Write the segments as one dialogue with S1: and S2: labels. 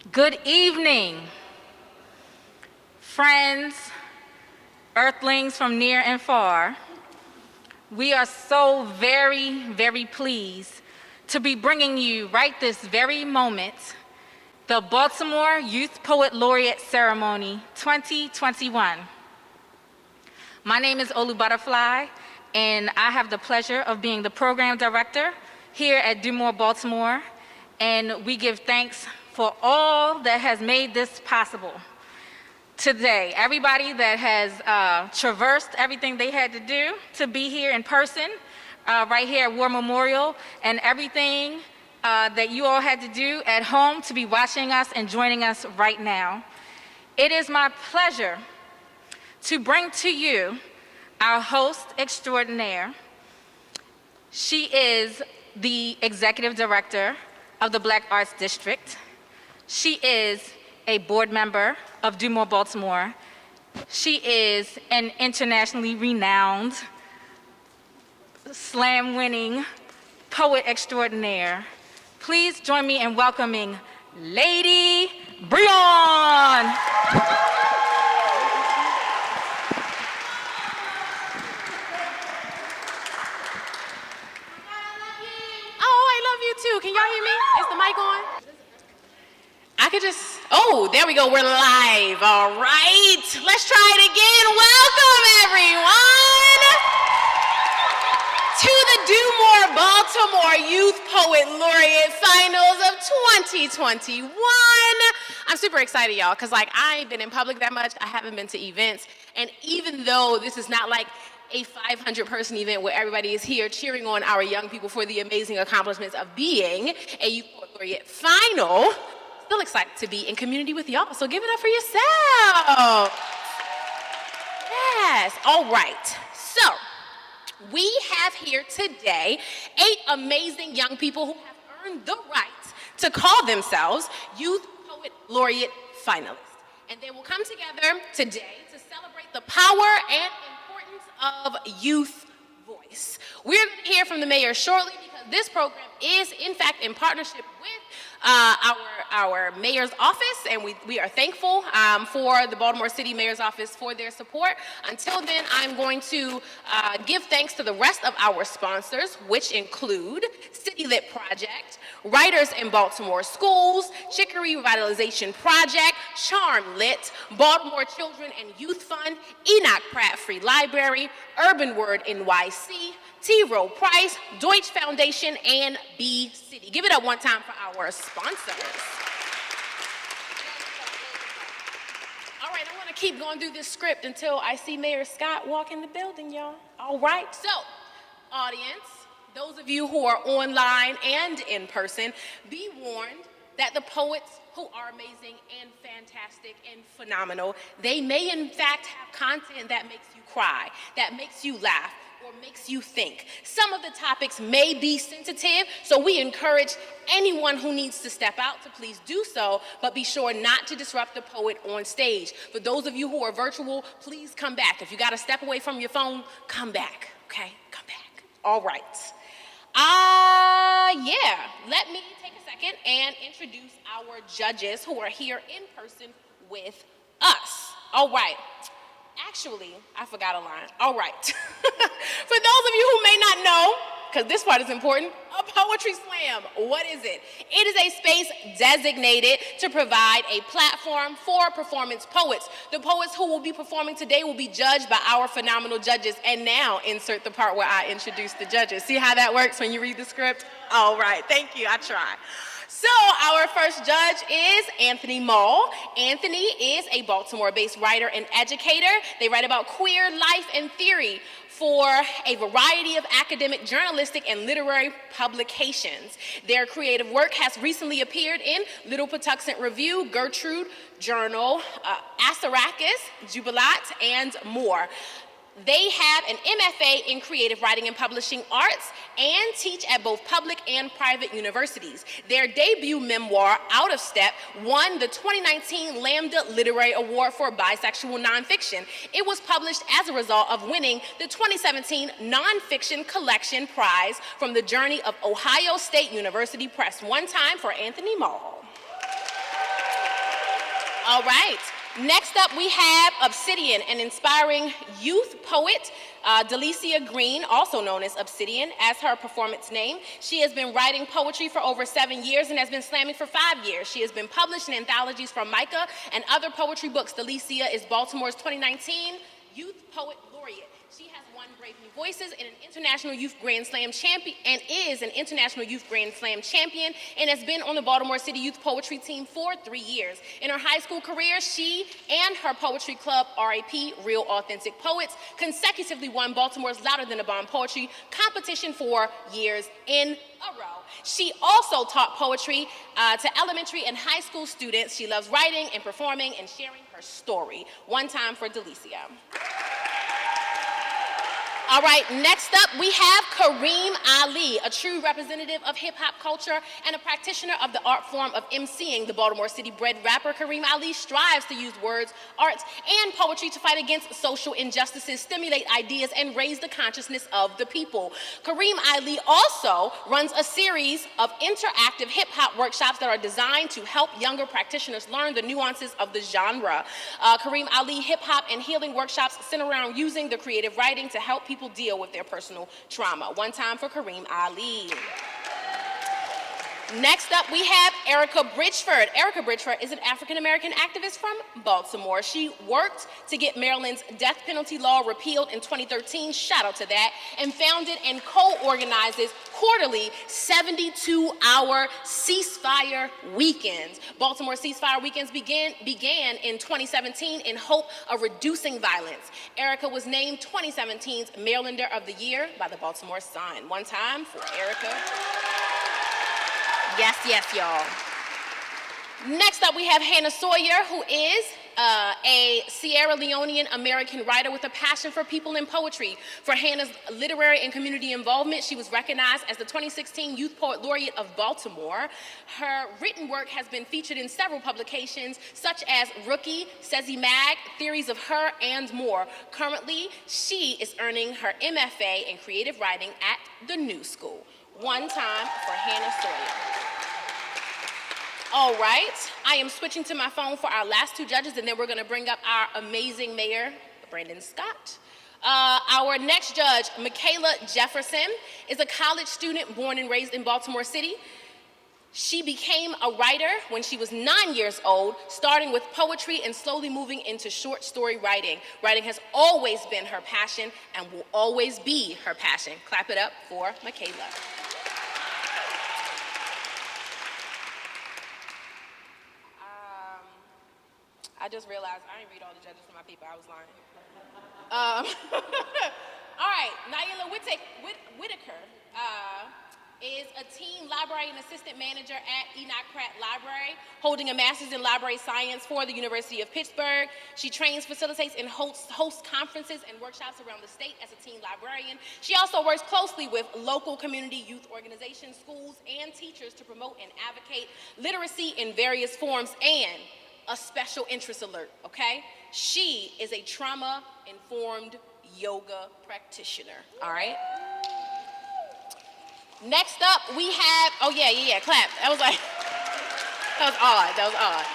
S1: Good evening, friends, earthlings from near and far. We are so very pleased to be bringing you right this very moment the Baltimore Youth Poet Laureate Ceremony 2021. My name is Olu Butterfly, and I have the pleasure of being the program director here at DuMore Baltimore, and we give thanks for all that has made this possible today. Everybody that has traversed everything they had to do to be here in person, right here at War Memorial, and everything that you all had to do at home to be watching us and joining us right now. It is my pleasure to bring to you our host extraordinaire. She is the executive director of the Black Arts District. She is a board member of DuMore Baltimore. She is an internationally renowned, slam-winning poet extraordinaire. Please join me in welcoming Lady Breon.
S2: Too. Can y'all hear me? Is the mic on? I could just, oh, there we go. We're live. All right. Let's try it again. Welcome, everyone, to the DuMore Baltimore Youth Poet Laureate Finals of 2021. I'm super excited, y'all, because I ain't been in public that much. I haven't been to events. And even though this is not like a 500-person event where everybody is here cheering on our young people for the amazing accomplishments of being a Youth Poet Laureate Final, still excited to be in community with y'all, so give it up for yourself. Yes, all right. So, we have here today 8 amazing young people who have earned the right to call themselves Youth Poet Laureate Finalists. And they will come together today to celebrate the power and of youth voice. We're going to hear from the mayor shortly because this program is, in fact, in partnership with our mayor's office, and we are thankful for the Baltimore City Mayor's Office for their support. Until then, I'm going to give thanks to the rest of our sponsors, which include City Lit Project, Writers in Baltimore Schools, Chicory Revitalization Project, Charm Lit, Baltimore Children and Youth Fund, Enoch Pratt Free Library, Urban Word NYC, T. Rowe Price, Deutsche Foundation, and B City. Give it up one time for our sponsors. All right, I'm gonna keep going through this script until I see Mayor Scott walk in the building, y'all. All right, so, audience, those of you who are online and in person, be warned that the poets who are amazing and fantastic and phenomenal, they may in fact have content that makes you cry, that makes you laugh, or makes you think. Some of the topics may be sensitive, so we encourage anyone who needs to step out to please do so, but be sure not to disrupt the poet on stage. For those of you who are virtual, please come back. If you gotta step away from your phone, come back, okay? Come back. All right. Yeah, let me take a second and introduce our judges who are here in person with us. All right. Actually, I forgot a line. All right. For those of you who may not know, because this part is important, a poetry slam, what is it? It is a space designated to provide a platform for performance poets. The poets who will be performing today will be judged by our phenomenal judges. And now insert the part where I introduce the judges. See how that works when you read the script? All right, thank you, I try. So our first judge is Anthony Mull. Anthony is a Baltimore-based writer and educator. They write about queer life and theory for a variety of academic, journalistic, and literary publications. Their creative work has recently appeared in Little Patuxent Review, Gertrude Journal, Asarakis, Jubilat, and more. They have an MFA in Creative Writing and Publishing Arts and teach at both public and private universities. Their debut memoir, Out of Step, won the 2019 Lambda Literary Award for Bisexual Nonfiction. It was published as a result of winning the 2017 Nonfiction Collection Prize from the Journey of Ohio State University Press. One time for Anthony Mull. All right. Next up, we have Obsidian, an inspiring youth poet, Delicia Green, also known as Obsidian, as her performance name. She has been writing poetry for over 7 years and has been slamming for 5 years. She has been published in anthologies from Micah and other poetry books. Delicia is Baltimore's 2019 Youth Poet Laureate. She has won Brave New Voices and an International Youth Grand Slam champion, and is an International Youth Grand Slam champion, and has been on the Baltimore City Youth Poetry team for 3 years. In her high school career, she and her poetry club, RAP, Real Authentic Poets, consecutively won Baltimore's Louder Than a Bomb poetry competition for years in a row. She also taught poetry to elementary and high school students. She loves writing and performing and sharing her story. One time for Delicia. All right, next up we have Kareem Ali, a true representative of hip-hop culture and a practitioner of the art form of emceeing. The Baltimore City-bred rapper Kareem Ali strives to use words, art, and poetry to fight against social injustices, stimulate ideas, and raise the consciousness of the people. Kareem Ali also runs a series of interactive hip-hop workshops that are designed to help younger practitioners learn the nuances of the genre. Kareem Ali hip-hop and healing workshops center around using the creative writing to help people deal with their personal trauma. One time for Kareem Ali. Next up, we have Erica Bridgeford. Erica Bridgeford is an African-American activist from Baltimore. She worked to get Maryland's death penalty law repealed in 2013, shout out to that, and founded and co-organizes quarterly 72-hour ceasefire weekends. Baltimore ceasefire weekends began in 2017 in hope of reducing violence. Erica was named 2017's Marylander of the Year by the Baltimore Sun. One time for Erica. Yes, yes, y'all. Next up, we have Hannah Sawyer, who is a Sierra Leonean American writer with a passion for people and poetry. For Hannah's literary and community involvement, she was recognized as the 2016 Youth Poet Laureate of Baltimore. Her written work has been featured in several publications, such as Rookie, Sezzy Mag, Theories of Her, and more. Currently, she is earning her MFA in creative writing at the New School. One time for Hannah Sawyer. All right, I am switching to my phone for our last two judges, and then we're gonna bring up our amazing mayor, Brandon Scott. Our next judge, Michaela Jefferson, is a college student born and raised in Baltimore City. She became a writer when she was 9 years old, starting with poetry and slowly moving into short story writing. Writing has always been her passion and will always be her passion. Clap it up for Michaela. I just realized I didn't read all the judges for my people. I was lying. All right, Naila Whitaker is a teen library and assistant manager at Enoch Pratt Library, holding a master's in library science for the University of Pittsburgh. She trains, facilitates, and hosts conferences and workshops around the state as a teen librarian. She also works closely with local community youth organizations, schools, and teachers to promote and advocate literacy in various forms. And a special interest alert, okay? She is a trauma-informed yoga practitioner, all right? Next up, we have, oh yeah, clap. That was odd.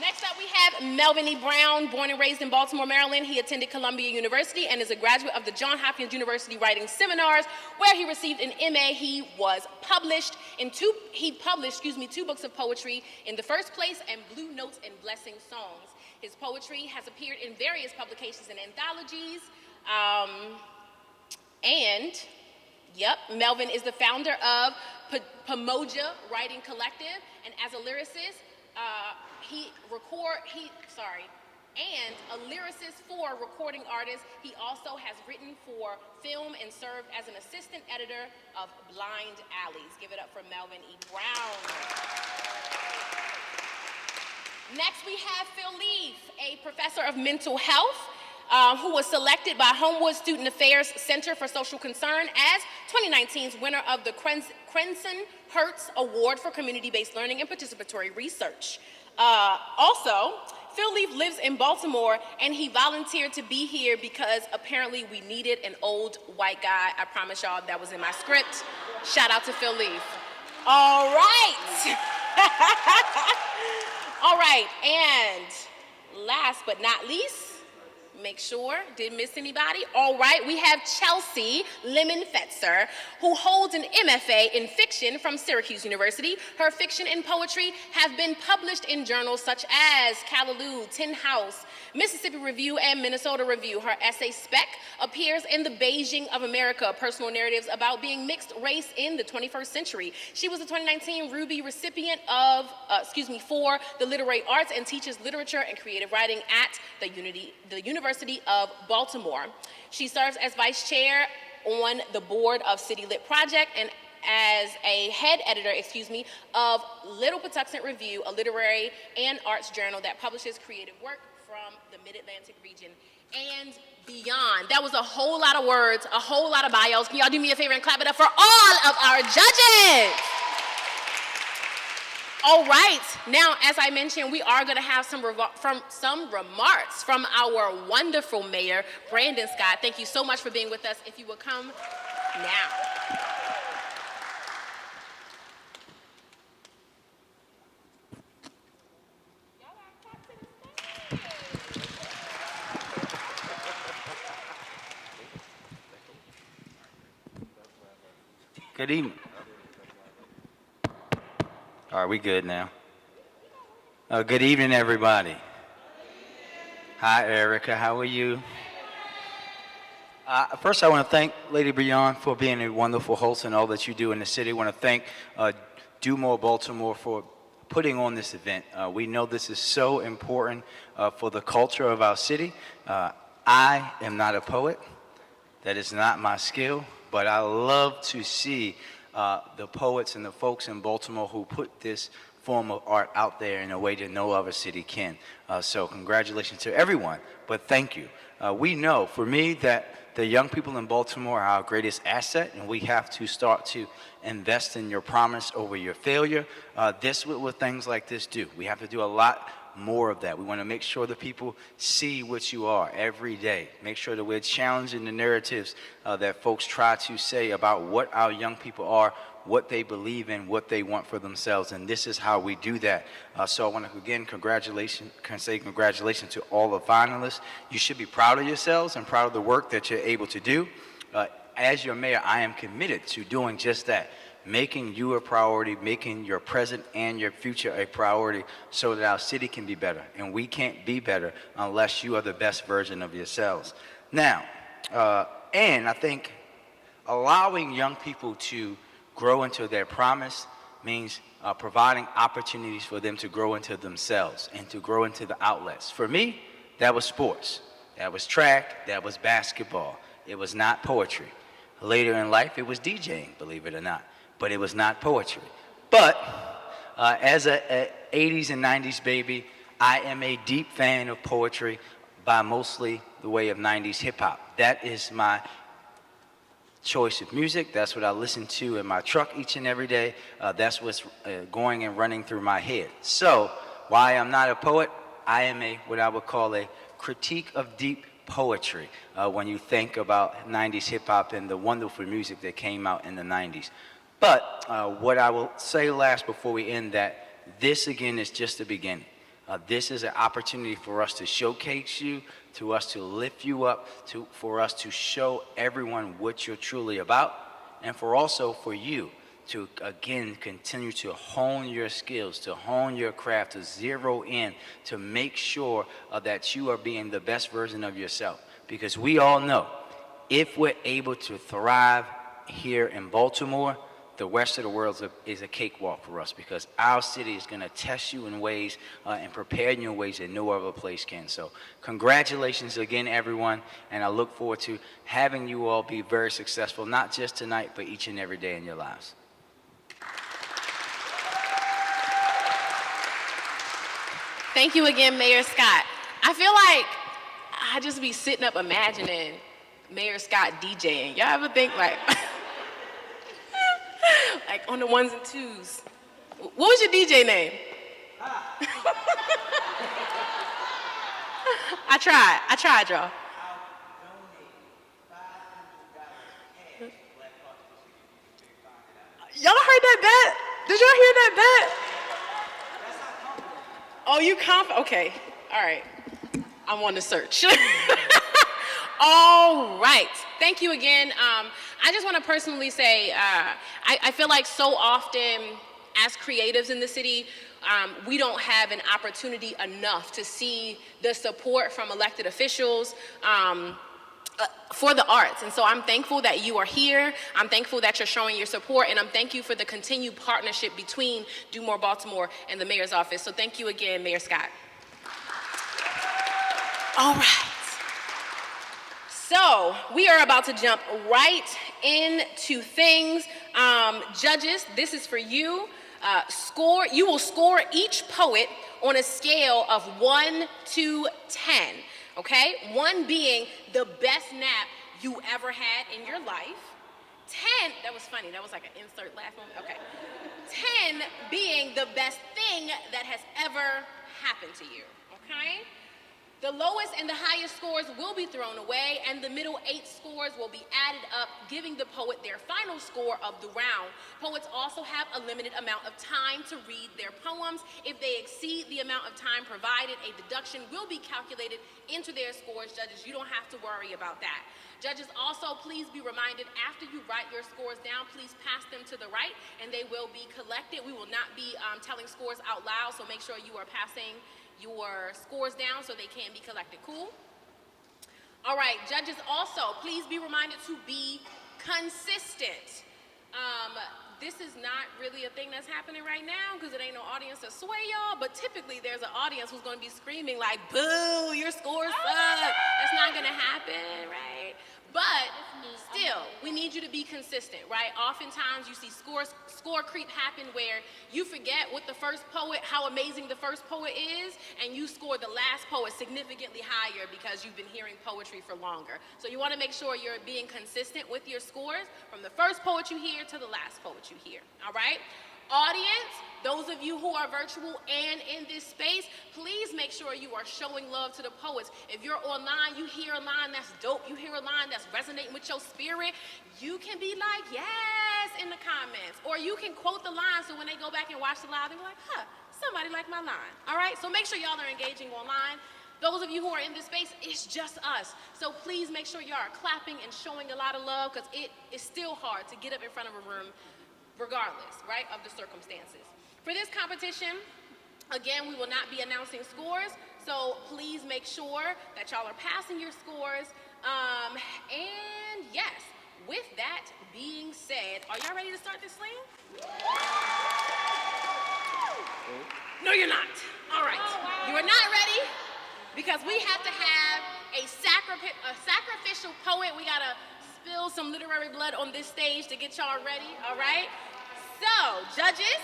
S2: Next up, we have Melvin Brown, born and raised in Baltimore, Maryland. He attended Columbia University and is a graduate of the Johns Hopkins University Writing Seminars, where he received an MA. He published two books of poetry, In the First Place and Blue Notes and Blessing Songs. His poetry has appeared in various publications and anthologies. Melvin is the founder of Pamoja Writing Collective, and as a lyricist, and a lyricist for recording artists. He also has written for film and served as an assistant editor of Blind Alleys. Give it up for Melvin E. Brown. Next, we have Phil Leaf, a professor of mental health, who was selected by Homewood Student Affairs Center for Social Concern as 2019's winner of the Crenson Hertz Award for Community-Based Learning and Participatory Research. Also, Phil Leaf lives in Baltimore, and he volunteered to be here because apparently we needed an old white guy. I promise y'all that was in my script. Shout out to Phil Leaf. All right. All right, and last but not least, make sure, didn't miss anybody. All right, we have Chelsea Lemon-Fetzer, who holds an MFA in fiction from Syracuse University. Her fiction and poetry have been published in journals such as Callaloo, Tin House, Mississippi Review, and Minnesota Review. Her essay Spec appears in the Beijing of America, personal narratives about being mixed race in the 21st century. She was the 2019 Ruby recipient for the literary arts and teaches literature and creative writing at the University of Baltimore. She serves as vice chair on the board of City Lit Project and as a head editor, of Little Patuxent Review, a literary and arts journal that publishes creative work from the Mid-Atlantic region and beyond. That was a whole lot of words, a whole lot of bios. Can y'all do me a favor and clap it up for all of our judges? All right, now, as I mentioned, we are going to have some remarks from our wonderful mayor, Brandon Scott. Thank you so much for being with us. If you will come now.
S3: Good evening. Are we good now? Good evening, everybody. Hi, Erica. How are you? First, I want to thank Lady Breon for being a wonderful host and all that you do in the city. I want to thank Do More Baltimore for putting on this event. We know this is so important for the culture of our city. I am not a poet. That is not my skill. But I love to see the poets and the folks in Baltimore who put this form of art out there in a way that no other city can. So congratulations to everyone, but thank you. We know, for me, that the young people in Baltimore are our greatest asset, and we have to start to invest in your promise over your failure. This what things like this do. We have to do a lot more of that. We want to make sure that people see what you are every day. Make sure that we're challenging the narratives that folks try to say about what our young people are, what they believe in, what they want for themselves, and this is how we do that. So I want to again say congratulations to all the finalists. You should be proud of yourselves and proud of the work that you're able to do. As your mayor, I am committed to doing just that. Making you a priority, making your present and your future a priority so that our city can be better. And we can't be better unless you are the best version of yourselves. Now, and I think allowing young people to grow into their promise means providing opportunities for them to grow into themselves and to grow into the outlets. For me, that was sports. That was track. That was basketball. It was not poetry. Later in life, it was DJing, believe it or not. But it was not poetry. But as a 80s and 90s baby, I am a deep fan of poetry by mostly the way of 90s hip hop. That is my choice of music. That's what I listen to in my truck each and every day. That's what's going and running through my head. So, why I'm not a poet, I am what I would call a critique of deep poetry when you think about 90s hip hop and the wonderful music that came out in the 90s. But what I will say last before we end that, this again is just the beginning. This is an opportunity for us to showcase you, to us to lift you up, for us to show everyone what you're truly about, and for you to, again, continue to hone your skills, to hone your craft, to zero in, to make sure that you are being the best version of yourself. Because we all know, if we're able to thrive here in Baltimore, the rest of the world is a cakewalk for us, because our city is going to test you in ways and prepare you in ways that no other place can. So congratulations again, everyone, and I look forward to having you all be very successful, not just tonight, but each and every day in your lives.
S2: Thank you again, Mayor Scott. I feel like I just be sitting up imagining Mayor Scott DJing. Y'all ever think like... like on the ones and twos. What was your DJ name? I tried, y'all. Y'all heard that bet? Did y'all hear that bet? Oh, you okay, all right. I'm on the search. All right, thank you again. I just want to personally say, I feel like so often as creatives in the city, we don't have an opportunity enough to see the support from elected officials, for the arts. And so I'm thankful that you are here. I'm thankful that you're showing your support, and I'm thankful for the continued partnership between Do More Baltimore and the mayor's office. So thank you again, Mayor Scott. All right. So we are about to jump right into things. Judges, this is for you. You will score each poet on a scale of 1 to 10. Okay? 1 being the best nap you ever had in your life. 10, that was funny, that was like an insert laugh moment. Okay. 10 being the best thing that has ever happened to you. Okay? The lowest and the highest scores will be thrown away, and the middle 8 scores will be added up, giving the poet their final score of the round. Poets also have a limited amount of time to read their poems. If they exceed the amount of time provided, a deduction will be calculated into their scores. Judges, you don't have to worry about that. Judges, also, please be reminded, after you write your scores down, please pass them to the right, and they will be collected. We will not be telling scores out loud, so make sure you are passing your scores down so they can be collected. Cool? All right, judges, also, please be reminded to be consistent. This is not really a thing that's happening right now because it ain't no audience to sway y'all, but typically there's an audience who's going to be screaming like, boo, your scores suck. That's not going to happen, right? But still, we need you to be consistent, right? Oftentimes you see score creep happen where you forget what the first poet, how amazing the first poet is, and you score the last poet significantly higher because you've been hearing poetry for longer. So you want to make sure you're being consistent with your scores from the first poet you hear to the last poet you hear, all right? Audience, those of you who are virtual and in this space, please make sure you are showing love to the poets. If you're online, you hear a line that's dope, you hear a line that's resonating with your spirit, you can be like, yes, in the comments. Or you can quote the line so when they go back and watch the live, they'll be like, huh, somebody liked my line. All right, so make sure y'all are engaging online. Those of you who are in this space, it's just us. So please make sure y'all are clapping and showing a lot of love because it is still hard to get up in front of a room regardless, right, of the circumstances. For this competition, again, we will not be announcing scores, so please make sure that y'all are passing your scores. And yes, with that being said, are y'all ready to start this slam? No, you're not. All right. You are not ready because we have to have a sacrificial poet. We got to spill some literary blood on this stage to get y'all ready, all right? So, judges,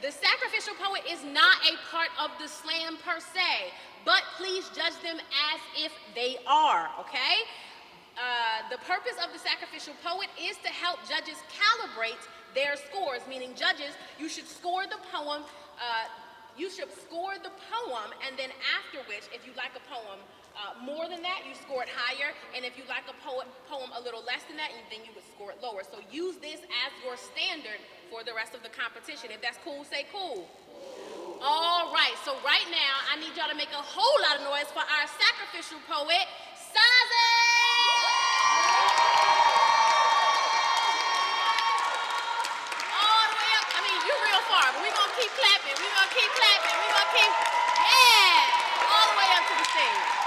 S2: the sacrificial poet is not a part of the slam per se, but please judge them as if they are, okay? The purpose of the sacrificial poet is to help judges calibrate their scores, meaning judges, you should score the poem, and then after which, if you like a poem more than that, you score it higher, and if you like a poem a little less than that, then you would score it lower. So use this as your standard for the rest of the competition. If that's cool, say cool. All right, so right now, I need y'all to make a whole lot of noise for our sacrificial poet, Sawyer! All the way up, I mean, you're real far, but we're gonna keep clapping, yeah, all the way up to the stage.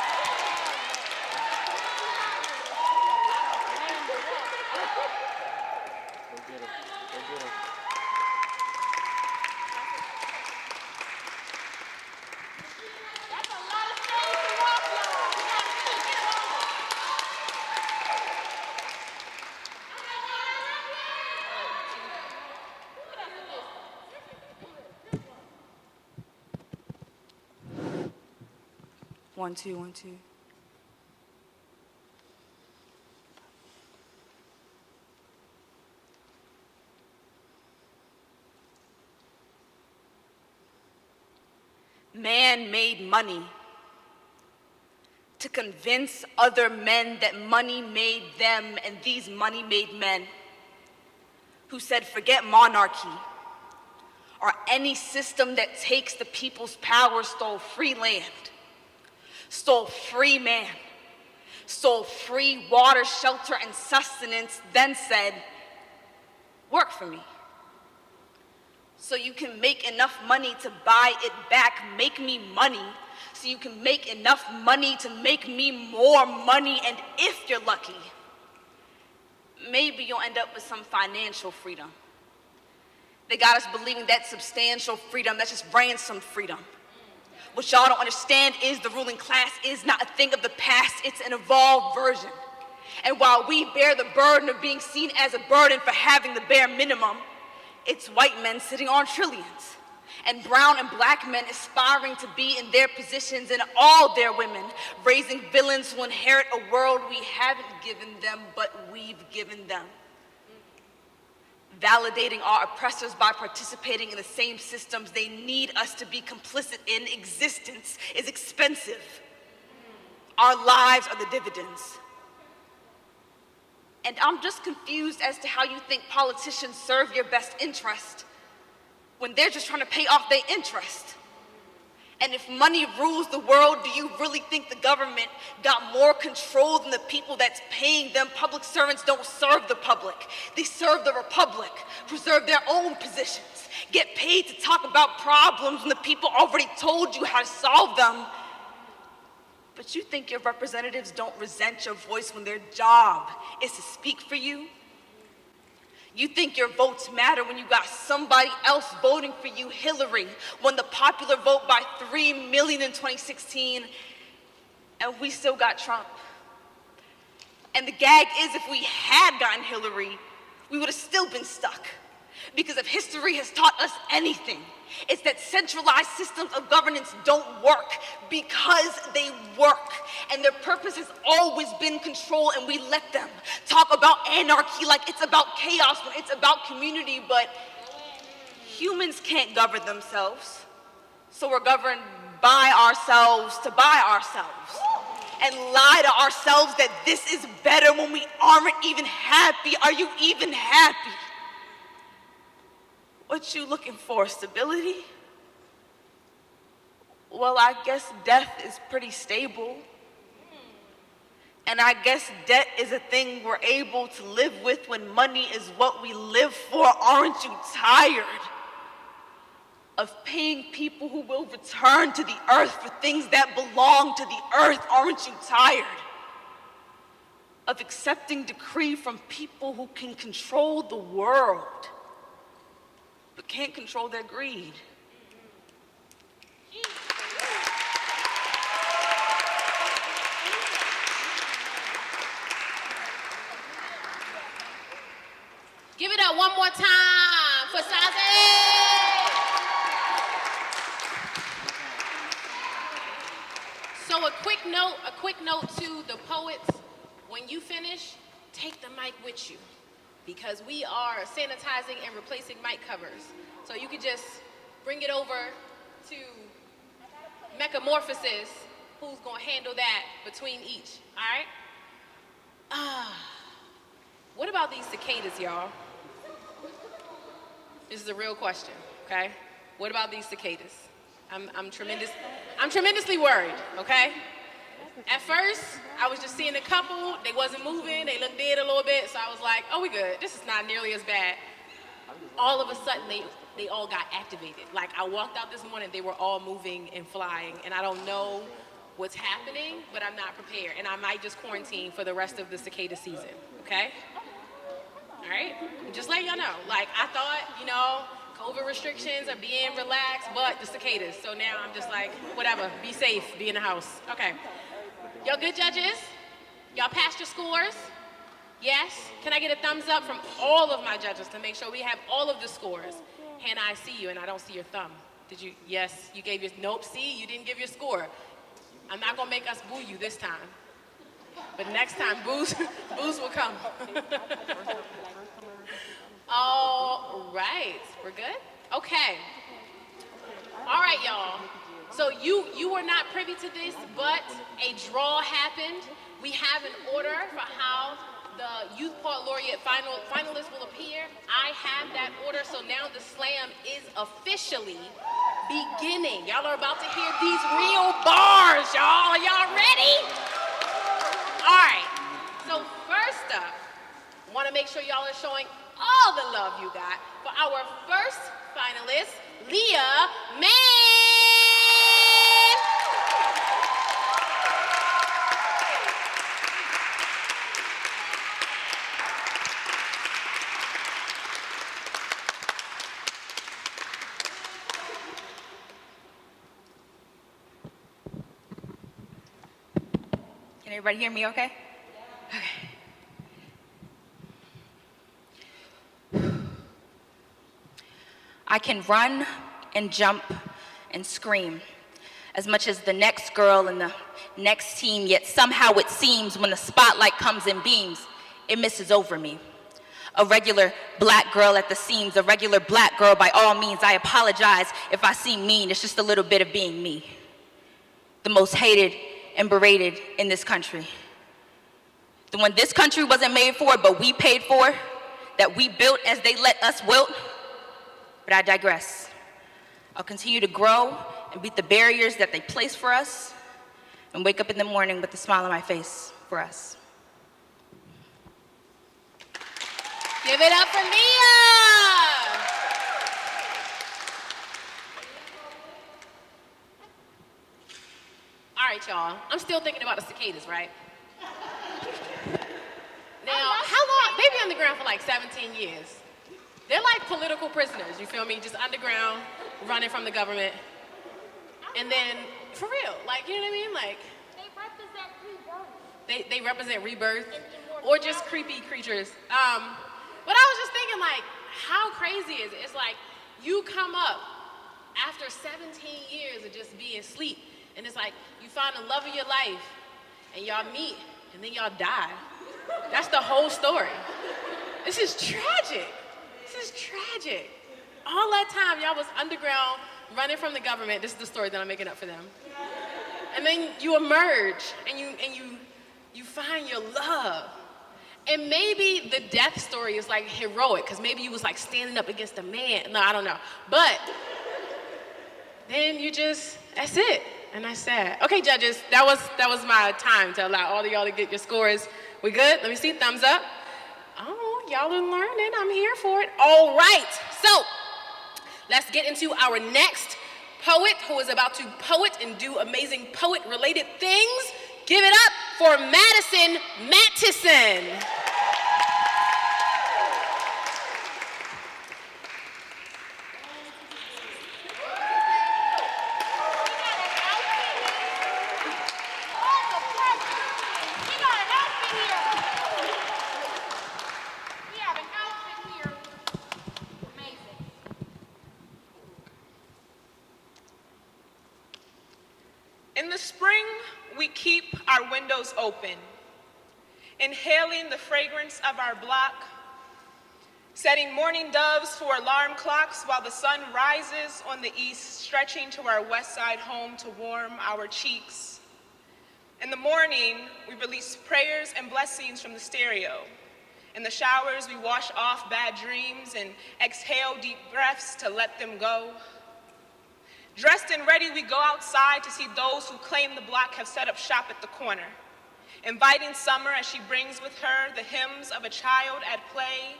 S4: One, two, 1, 2. Man made money to convince other men that money made them, and these money made men who said, forget monarchy, or any system that takes the people's power stole free land, stole free man, stole free water, shelter, and sustenance, then said, work for me. So you can make enough money to buy it back, make me money, so you can make enough money to make me more money, and if you're lucky, maybe you'll end up with some financial freedom. They got us believing that substantial freedom, that's just ransom freedom. What y'all don't understand is the ruling class is not a thing of the past, it's an evolved version. And while we bear the burden of being seen as a burden for having the bare minimum, it's white men sitting on trillions, and brown and black men aspiring to be in their positions, and all their women raising villains who inherit a world we haven't given them, but we've given them. Validating our oppressors by participating in the same systems they need us to be complicit in existence is expensive. Our lives are the dividends. And I'm just confused as to how you think politicians serve your best interest when they're just trying to pay off their interest. And if money rules the world, do you really think the government got more control than the people that's paying them? Public servants don't serve the public. They serve the republic, preserve their own positions, get paid to talk about problems when the people already told you how to solve them. But you think your representatives don't resent your voice when their job is to speak for you? You think your votes matter when you got somebody else voting for you. Hillary won the popular vote by 3 million in 2016, and we still got Trump. And the gag is, if we had gotten Hillary, we would have still been stuck. Because if history has taught us anything, it's that centralized systems of governance don't work because they work. And their purpose has always been control, and we let them talk about anarchy like it's about chaos when it's about community. But humans can't govern themselves, so we're governed by ourselves to buy ourselves. And lie to ourselves that this is better when we aren't even happy. Are you even happy? What you looking for, stability? Well, I guess death is pretty stable. And I guess debt is a thing we're able to live with when money is what we live for. Aren't you tired of paying people who will return to the earth for things that belong to the earth? Aren't you tired of accepting decree from people who can control the world but can't control their greed?
S2: Give it up one more time for Saze. So a quick note to the poets. When you finish, take the mic with you, because we are sanitizing and replacing mic covers. So you could just bring it over to Metamorphosis, who's gonna handle that between each, all right? What about these cicadas, y'all? This is a real question, okay? What about these cicadas? I'm tremendously worried, okay? At first, I was just seeing a couple, they wasn't moving, they looked dead a little bit, so I was like, oh, we good, this is not nearly as bad. All of a sudden, they all got activated. Like, I walked out this morning, they were all moving and flying, and I don't know what's happening, but I'm not prepared, and I might just quarantine for the rest of the cicada season, okay? All right, just letting y'all know. Like, I thought, COVID restrictions are being relaxed, but the cicadas. So now I'm just like, whatever, be safe, be in the house. Okay. Y'all good judges? Y'all passed your scores? Yes? Can I get a thumbs up from all of my judges to make sure we have all of the scores? Hannah, I see you and I don't see your thumb. Did you? Yes, you gave your, nope, see, you didn't give your score. I'm not gonna make us boo you this time. But next time, boos will come. All right, we're good? Okay. All right, y'all. So you were not privy to this, but a draw happened. We have an order for how the Youth Poet Laureate finalists will appear. I have that order, so now the slam is officially beginning. Y'all are about to hear these real bars, y'all. Are y'all ready? All right, so first up, want to make sure y'all are showing all the love you got for our first finalist, Leah Mann.
S5: Can everybody hear me okay? Okay. I can run and jump and scream as much as the next girl in the next team, yet somehow it seems when the spotlight comes and beams, it misses over me. A regular black girl at the seams, a regular black girl by all means. I apologize if I seem mean, it's just a little bit of being me. The most hated and berated in this country. The one this country wasn't made for, but we paid for, that we built as they let us wilt. But I digress. I'll continue to grow and beat the barriers that they place for us and wake up in the morning with a smile on my face for us.
S2: Give it up for Leah! All right, y'all. I'm still thinking about the cicadas, right? Now, how long? They've been underground for like 17 years. They're like political prisoners, you feel me? Just underground, running from the government. And then, for real, like, you know what I mean? Like,
S6: They represent rebirth.
S2: they represent rebirth or just creepy creatures. But I was just thinking, like, how crazy is it? It's like you come up after 17 years of just being asleep, and it's like you find the love of your life, and y'all meet, and then y'all die. That's the whole story. This is tragic. This is tragic. All that time, y'all was underground, running from the government. This is the story that I'm making up for them. And then you emerge, and you find your love. And maybe the death story is like heroic, because maybe you was like standing up against a man. No, I don't know. But then you just, that's it. And that's sad. Okay, judges, that was my time to allow all of y'all to get your scores. We good? Let me see, thumbs up. Oh, y'all are learning, I'm here for it. All right, so let's get into our next poet who is about to poet and do amazing poet-related things. Give it up for Madison Mattison.
S7: In the spring, we keep our windows open, inhaling the fragrance of our block, setting morning doves for alarm clocks while the sun rises on the east, stretching to our west side home to warm our cheeks. In the morning, we release prayers and blessings from the stereo. In the showers, we wash off bad dreams and exhale deep breaths to let them go. Dressed and ready, we go outside to see those who claim the block have set up shop at the corner, inviting summer as she brings with her the hymns of a child at play.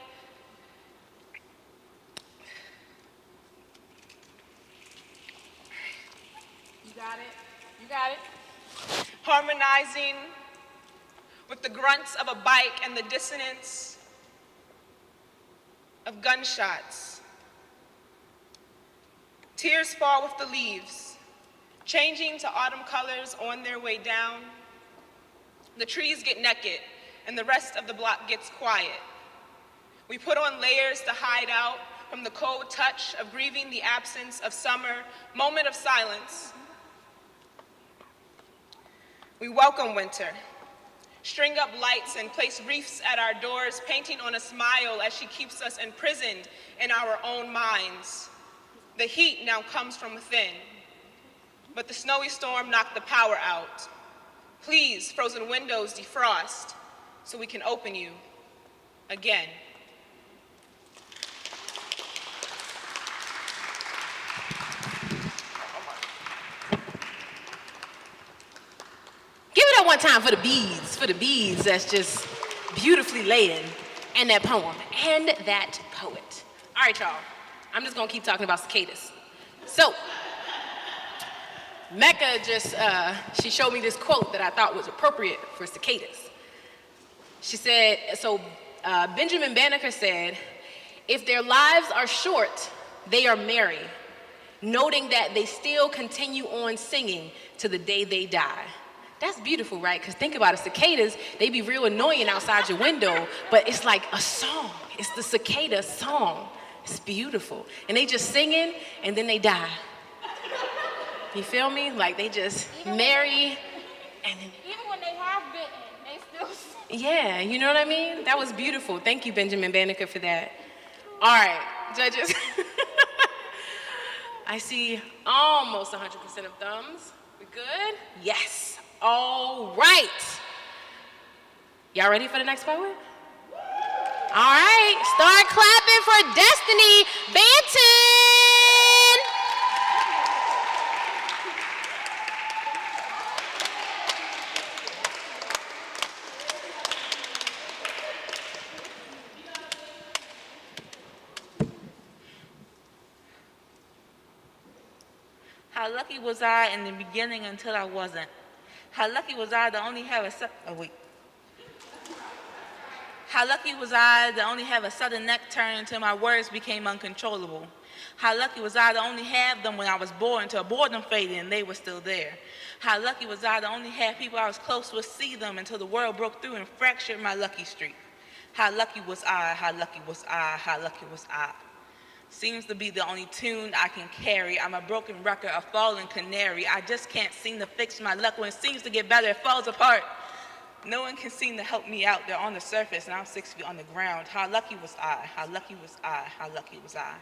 S2: You got it? You got it?
S7: Harmonizing with the grunts of a bike and the dissonance of gunshots. Tears fall with the leaves, changing to autumn colors on their way down. The trees get naked, and the rest of the block gets quiet. We put on layers to hide out from the cold touch of grieving the absence of summer, moment of silence. We welcome winter, string up lights and place wreaths at our doors, painting on a smile as she keeps us imprisoned in our own minds. The heat now comes from within, but the snowy storm knocked the power out. Please, frozen windows, defrost. so we can open you again.
S2: Give it up one time for the beads that's just beautifully laid in that poem and that poet. All right, y'all. I'm just gonna keep talking about cicadas. So, Mecca just, she showed me this quote that I thought was appropriate for cicadas. She said, Benjamin Banneker said, if their lives are short, they are merry, noting that they still continue on singing to the day they die. That's beautiful, right? Because think about it, cicadas, they be real annoying outside your window, but it's like a song. It's the cicada song. It's beautiful. And they just singing, and then they die. You feel me? Like they just marry, and then...
S6: Even when they have bitten, they still sing.
S2: Yeah, you know what I mean? That was beautiful. Thank you, Benjamin Banneker, for that. All right, judges. I see almost 100% of thumbs. We good? Yes. All right. Y'all ready for the next poet? All right, start clapping for Destiny Banton.
S8: How lucky was I in the beginning until I wasn't? How lucky was I to only have How lucky was I to only have a sudden neck turn until my words became uncontrollable? How lucky was I to only have them when I was born until boredom faded and they were still there? How lucky was I to only have people I was close with see them until the world broke through and fractured my lucky streak? How lucky was I, how lucky was I, how lucky was I? Seems to be the only tune I can carry. I'm a broken record, a fallen canary. I just can't seem to fix my luck. When it seems to get better, it falls apart. No one can seem to help me out. They're on the surface and I'm 6 feet on the ground. How lucky was I? How lucky was I? How lucky was I?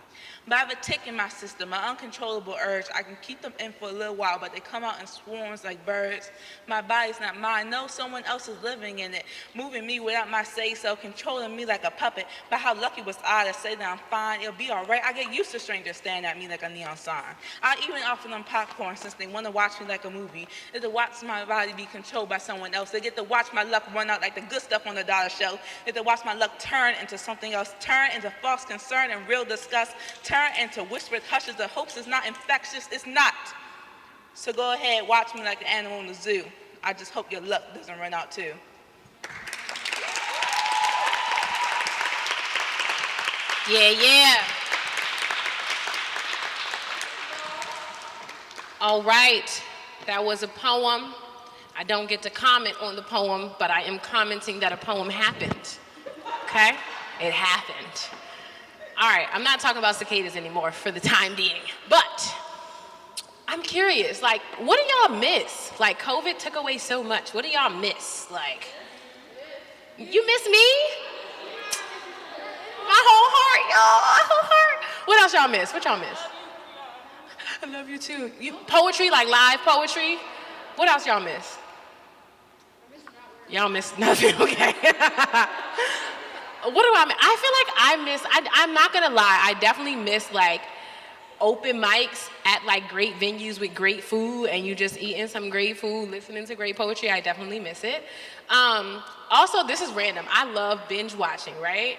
S8: But I have a tick in my system, an uncontrollable urge. I can keep them in for a little while, but they come out in swarms like birds. My body's not mine. No, someone else is living in it, moving me without my say-so, controlling me like a puppet. But how lucky was I to say that I'm fine? It'll be all right. I get used to strangers staring at me like a neon sign. I even offer them popcorn since they want to watch me like a movie. They get to watch my body be controlled by someone else. They get to watch my luck run out like the good stuff on the dollar shelf. They get to watch my luck turn into something else, turn into false concern and real disgust, turn into whispered hushes of hopes. It's not infectious. It's not. So go ahead, watch me like the animal in the zoo. I just hope your luck doesn't run out too.
S2: Yeah. All right, that was a poem. I don't get to comment on the poem, but I am commenting that a poem happened, okay? It happened. All right, I'm not talking about cicadas anymore for the time being, but I'm curious, like, what do y'all miss? Like, COVID took away so much. What do y'all miss? Like, you miss me? My whole heart, y'all, my whole heart. What else y'all miss? What y'all miss? I love you too. Poetry, like live poetry? What else y'all miss? Y'all miss nothing, okay. What do I miss? I feel like I'm not gonna lie, I definitely miss like open mics at like great venues with great food and you just eating some great food, listening to great poetry. I definitely miss it. Also, this is random. I love binge watching, right?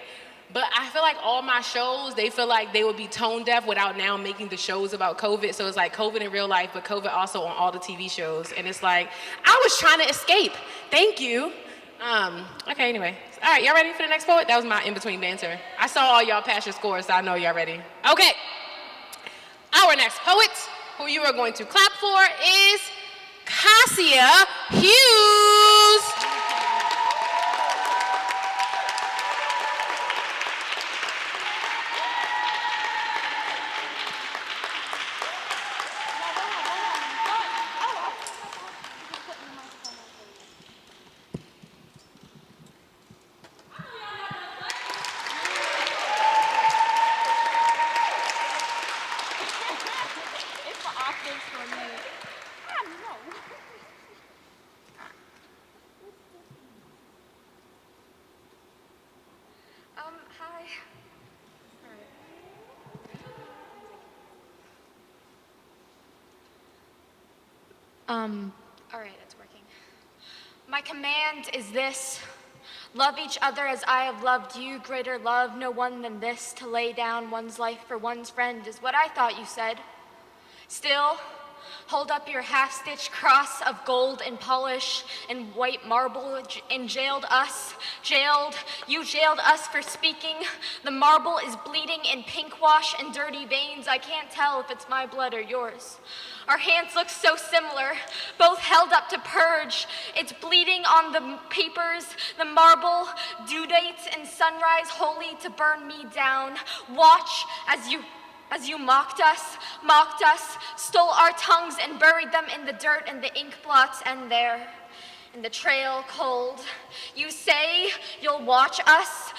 S2: But I feel like all my shows, they feel like they would be tone deaf without now making the shows about COVID. So it's like COVID in real life, but COVID also on all the TV shows. And it's like, I was trying to escape. Thank you. Okay, anyway. All right, y'all ready for the next poet? That was my in-between banter. I saw all y'all pass your scores, so I know y'all ready. Okay. Our next poet, who you are going to clap for, is Cassia Hughes.
S6: All right, it's working. My command is this: love each other as I have loved you. Greater love no one than this, to lay down one's life for one's friend, is what I thought you said. Still, hold up your half-stitched cross of gold and polish and white marble and jailed us. You jailed us for speaking. The marble is bleeding in pink wash and dirty veins. I can't tell if it's my blood or yours. Our hands look so similar, both held up to purge. It's bleeding on the papers, the marble, due dates and sunrise, holy to burn me down. Watch as you mocked us, stole our tongues and buried them in the dirt, and the ink blots end there. In the trail cold, you say you'll watch us,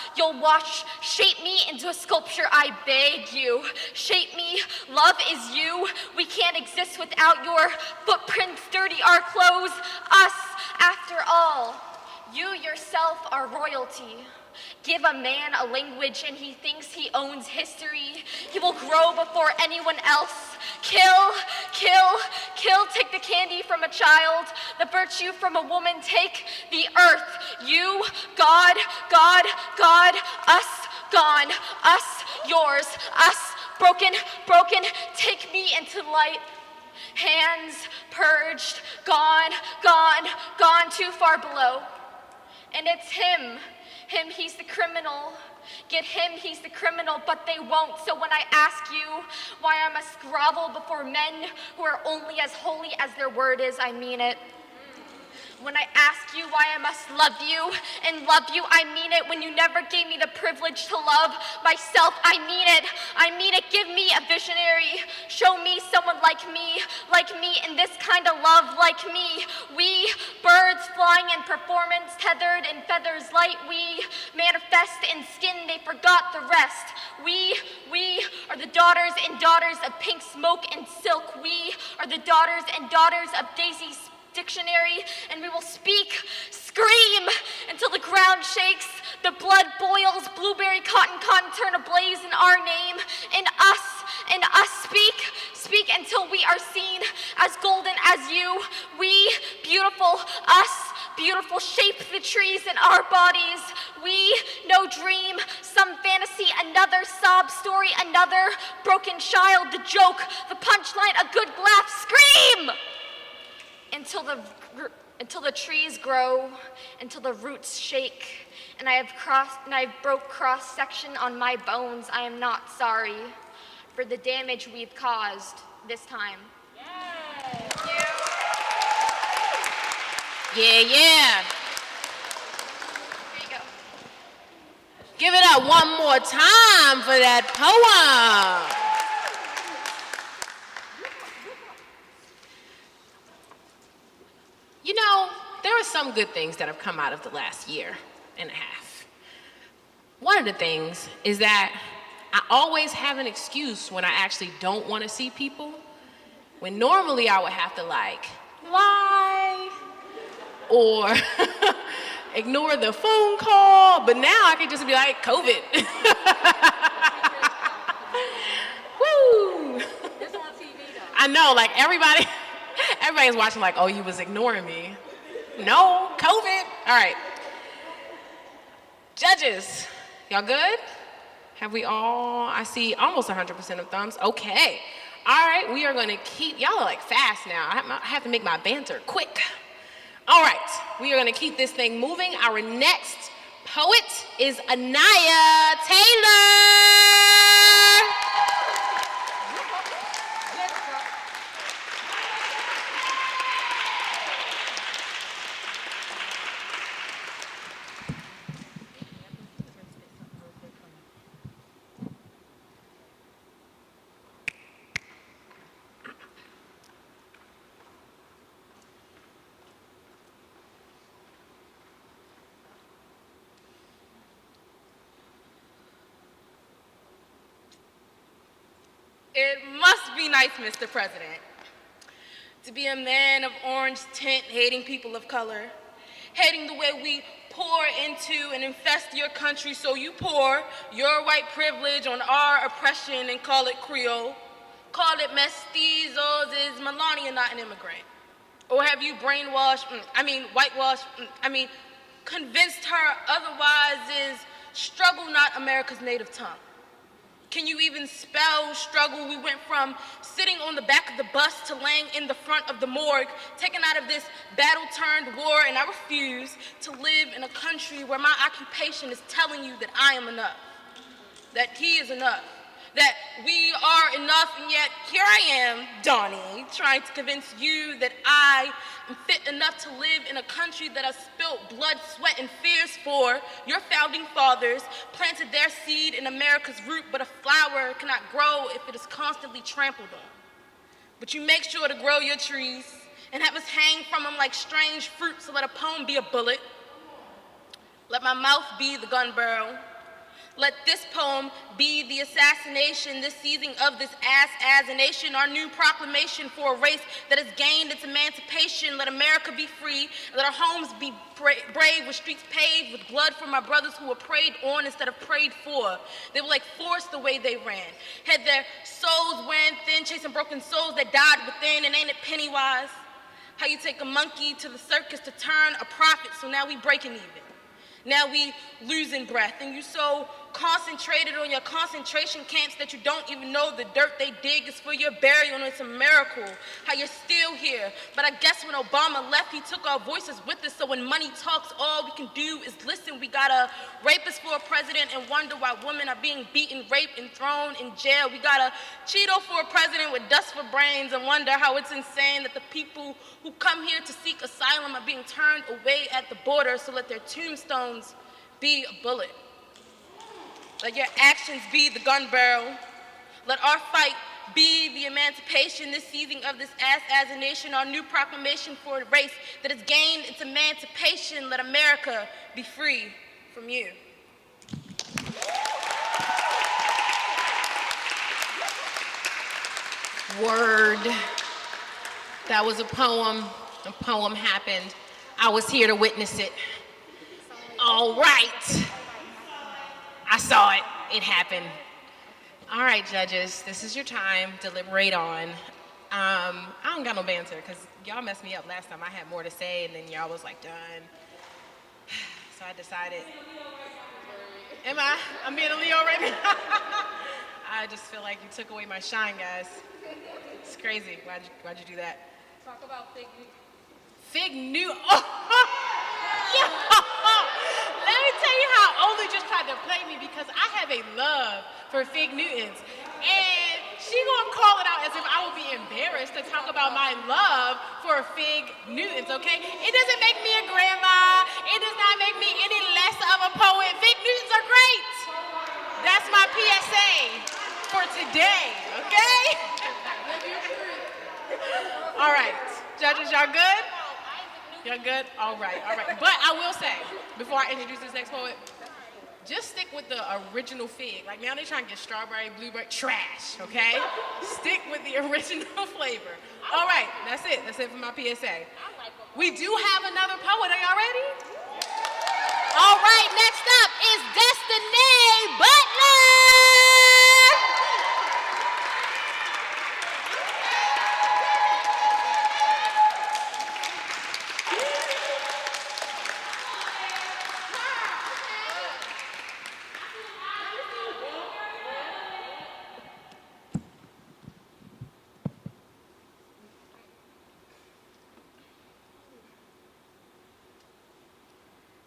S6: shape me into a sculpture, I beg you. Shape me, love is you. We can't exist without your footprints, dirty our clothes, us, after all. You yourself are royalty. Give a man a language and he thinks he owns history. He will grow before anyone else. Kill, take the candy from a child, the virtue from a woman, take the earth. You, God, us, gone, us, yours, us, broken, take me into light. Hands purged, gone, too far below. And it's him, he's the criminal. Get him, he's the criminal, but they won't. So when I ask you why I must grovel before men who are only as holy as their word is, I mean it. When I ask you why I must love you, and love you, I mean it. When you never gave me the privilege to love myself, I mean it. Give me a visionary. Show me someone like me, in this kind of love like me. We, birds flying in performance, tethered in feathers light, we manifest in skin, they forgot the rest. We are the daughters and daughters of pink smoke and silk. We are the daughters and daughters of Daisy's dictionary, and we will scream until the ground shakes, the blood boils, blueberry cotton turn ablaze in our name, and us speak until we are seen as golden as you. We, beautiful, us, beautiful, shape the trees in our bodies. We, no dream, some fantasy, another sob story, another broken child, the joke, the punchline, a good laugh, scream! Until the trees grow, until the roots shake, and I broke cross section on my bones. I am not sorry for the damage we've caused this time.
S2: Yeah.
S6: Here you go.
S2: Give it up one more time for that poem. You know, there are some good things that have come out of the last year and a half. One of the things is that I always have an excuse when I actually don't want to see people, when normally I would have to lie or ignore the phone call, but now I can just be like, COVID. Woo!
S1: It's on TV though.
S2: I know, everybody's watching oh, you was ignoring me. No, COVID. All right. Judges, y'all good? Have we all? I see almost 100% of thumbs. Okay. All right, we are going to keep, y'all are fast now. I have to make my banter quick. All right, we are going to keep this thing moving. Our next poet is Anaya Taylor.
S9: It must be nice, Mr. President, to be a man of orange tint, hating people of color, hating the way we pour into and infest your country, so you pour your white privilege on our oppression and call it Creole, call it mestizos. Is Melania not an immigrant? Or have you brainwashed, whitewashed, convinced her otherwise is struggle not America's native tongue? Can you even spell struggle? We went from sitting on the back of the bus to laying in the front of the morgue, taken out of this battle-turned war, and I refuse to live in a country where my occupation is telling you that I am enough, that he is enough, that we are enough, and yet here I am, Donnie, trying to convince you that I am fit enough to live in a country that has spilt blood, sweat, and fears for. Your founding fathers planted their seed in America's root, but a flower cannot grow if it is constantly trampled on. But you make sure to grow your trees and have us hang from them like strange fruit, so let a poem be a bullet. Let my mouth be the gun barrel. Let this poem be the assassination, this seizing of this ass as a nation, our new proclamation for a race that has gained its emancipation. Let America be free. Let our homes be brave with streets paved with blood from our brothers who were preyed on instead of prayed for. They were like forced the way they ran. Had their souls wearing thin, chasing broken souls that died within, and ain't it Pennywise? How you take a monkey to the circus to turn a profit, so now we breaking even. Now we losing breath, and you so concentrated on your concentration camps that you don't even know the dirt they dig is for your burial, and it's a miracle how you're still here. But I guess when Obama left, he took our voices with us, so when money talks, all we can do is listen. We got a rapist for a president and wonder why women are being beaten, raped, and thrown in jail. We got a Cheeto for a president with dust for brains and wonder how it's insane that the people who come here to seek asylum are being turned away at the border, so let their tombstones be a bullet. Let your actions be the gun barrel. Let our fight be the emancipation, this seizing of this ass as a nation, our new proclamation for a race that has gained its emancipation. Let America be free from you.
S2: Word. That was a poem. A poem happened. I was here to witness it. All right. I saw it. It happened. All right, judges, this is your time. Deliberate on. I don't got no banter because y'all messed me up last time. I had more to say and then y'all was like done. So I decided. Am I? I'm being a Leo right now. I just feel like you took away my shine, guys. It's crazy. Why'd you do that?
S9: Talk about fig news.
S2: Fig news. Let me tell you how Oli just tried to play me because I have a love for Fig Newtons. And she gonna call it out as if I would be embarrassed to talk about my love for Fig Newtons, okay? It doesn't make me a grandma. It does not make me any less of a poet. Fig Newtons are great. That's my PSA for today, okay? All right, judges, y'all good? Y'all good? All right. But I will say, before I introduce this next poet, just stick with the original fig. Like now they trying to get strawberry, blueberry, trash, okay? Stick with the original flavor. All right, that's it. That's it for my PSA. We do have another poet. Are y'all ready? All right, next up is Destiny Butler.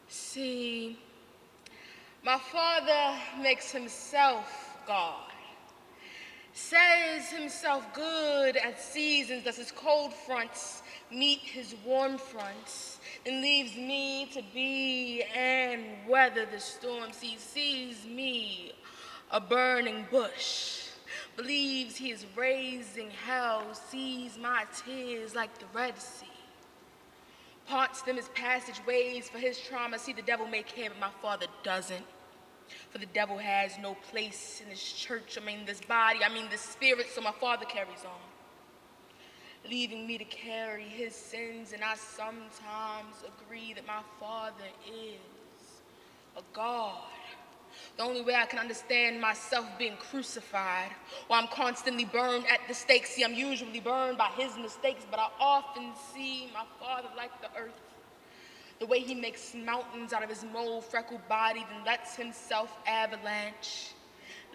S9: See, my father makes himself God, says himself good at seasons, does his cold fronts meet his warm fronts, and leaves me to be and weather the storms. He sees me, a burning bush, believes he is raising hell, sees my tears like the Red Sea. Parts them as passageways for his trauma. See, the devil may care, but my father doesn't. For the devil has no place in this church, this body, this spirit, so my father carries on, leaving me to carry his sins, and I sometimes agree that my father is a God, The only way I can understand myself being crucified, while I'm constantly burned at the stake. See, I'm usually burned by his mistakes, but I often see my father like the earth. The way he makes mountains out of his mole freckled body, then lets himself avalanche.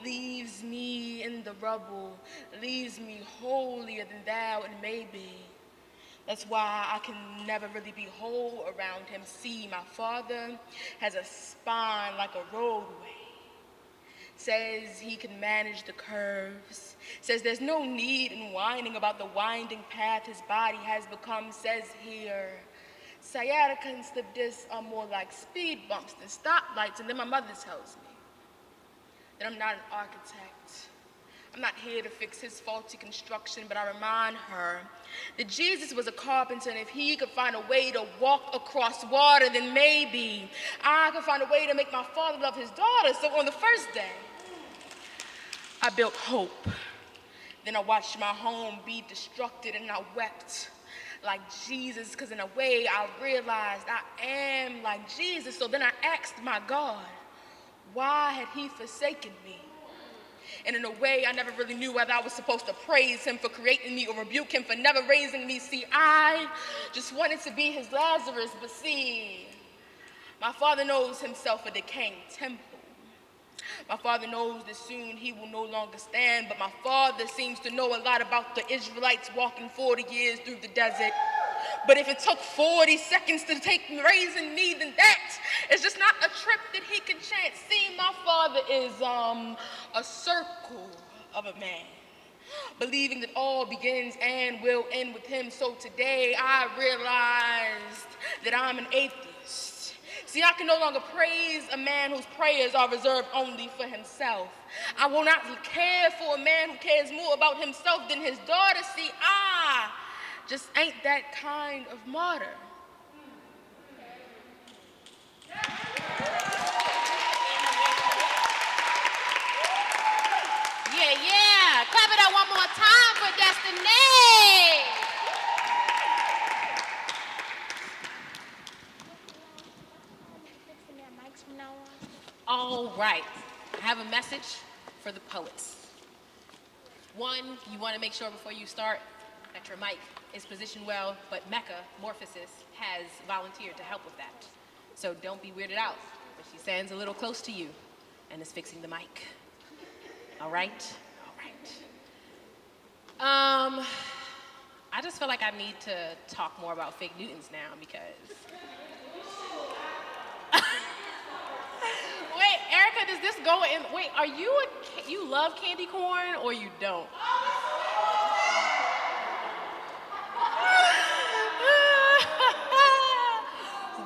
S9: Leaves me in the rubble, leaves me holier than thou it may be. That's why I can never really be whole around him. See, my father has a spine like a roadway. Says he can manage the curves. Says there's no need in whining about the winding path his body has become. Says here, sciatica and slip discs are more like speed bumps than stoplights. And then my mother tells me that I'm not an architect. I'm not here to fix his faulty construction, but I remind her that Jesus was a carpenter, and if he could find a way to walk across water, then maybe I could find a way to make my father love his daughter. So on the first day, I built hope. Then I watched my home be destructed, and I wept like Jesus, because in a way I realized I am like Jesus. So then I asked my God, why had he forsaken me? And in a way, I never really knew whether I was supposed to praise him for creating me or rebuke him for never raising me. See, I just wanted to be his Lazarus, but see, my father knows himself a decaying temple. My father knows that soon he will no longer stand, but my father seems to know a lot about the Israelites walking 40 years through the desert. But if it took 40 seconds to take raising me, then that is just not a trip that he can chance. See, my father is a circle of a man, believing that all begins and will end with him. So today I realized that I'm an atheist. See, I can no longer praise a man whose prayers are reserved only for himself. I will not care for a man who cares more about himself than his daughter. See, I just ain't that kind of martyr.
S2: Yeah. Clap it up one more time for Destiny. All right. I have a message for the poets. One, you want to make sure before you start that your mic is positioned well, but Mecca, Morphosis, has volunteered to help with that. So don't be weirded out, but she stands a little close to you and is fixing the mic. All right? All right. I just feel like I need to talk more about fake Newtons now because... Wait, Erica, does this go in? Wait, are you you love candy corn or you don't?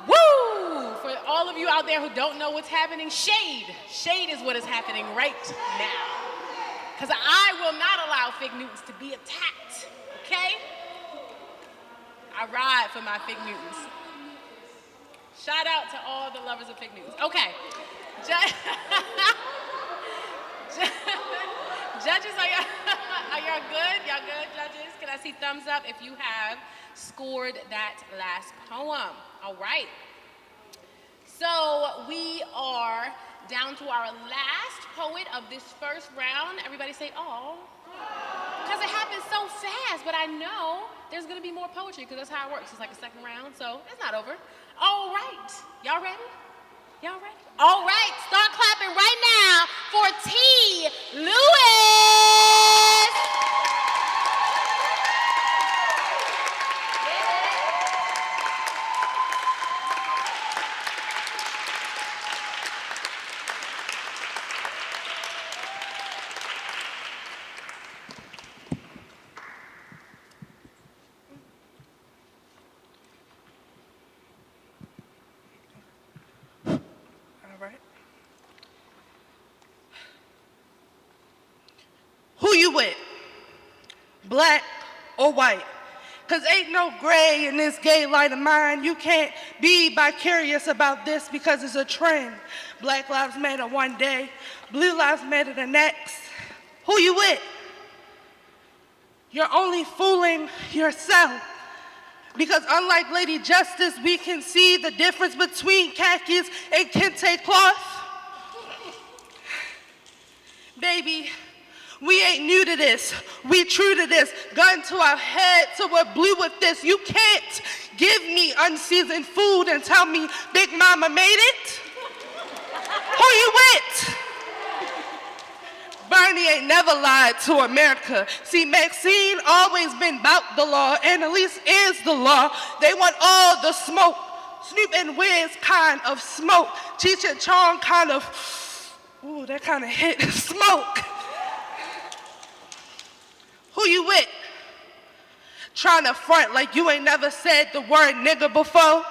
S2: Woo! For all of you out there who don't know what's happening, shade is what is happening right now. Because I will not allow fig Newtons to be attacked, okay? I ride for my fig Newtons. Shout out to all the lovers of fig Newtons. Okay. Judges, are y'all good? Y'all good, judges? Can I see thumbs up if you have scored that last poem? All right. So we are down to our last poet of this first round. Everybody say, oh. Because it happened so fast, but I know there's going to be more poetry because that's how it works. It's like a second round, so it's not over. All right. Y'all ready? Y'all ready? All right. Start clapping right now for T. Lewis.
S10: Who you with? Black or white? Cause ain't no gray in this gay light of mine. You can't be vicarious about this because it's a trend. Black lives matter one day, blue lives matter the next. Who you with? You're only fooling yourself. Because unlike Lady Justice, we can see the difference between khakis and kente cloth. Baby, we ain't new to this. We true to this. Gun to our head till we're blue with this. You can't give me unseasoned food and tell me Big Mama made it. Who you with? Bernie ain't never lied to America. See, Maxine always been about the law, and Elise is the law. They want all the smoke. Snoop and Wiz kind of smoke. Cheech and Chong kind of, ooh, that kind of hit. Smoke. Who you with? Trying to front like you ain't never said the word nigga before?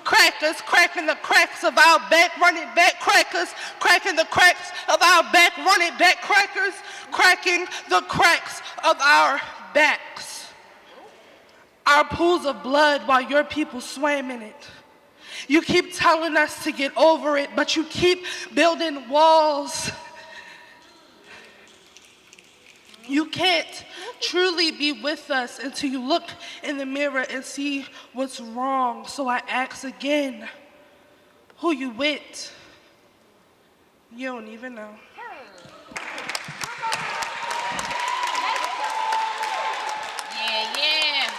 S10: Crackers cracking the cracks of our back, run it back, crackers cracking the cracks of our back, run it back, crackers cracking the cracks of our backs. Our pools of blood while your people swam in it. You keep telling us to get over it, but you keep building walls. You can't truly be with us until you look in the mirror and see what's wrong. So I ask again, who you with? You don't even know.
S2: Yeah, yeah.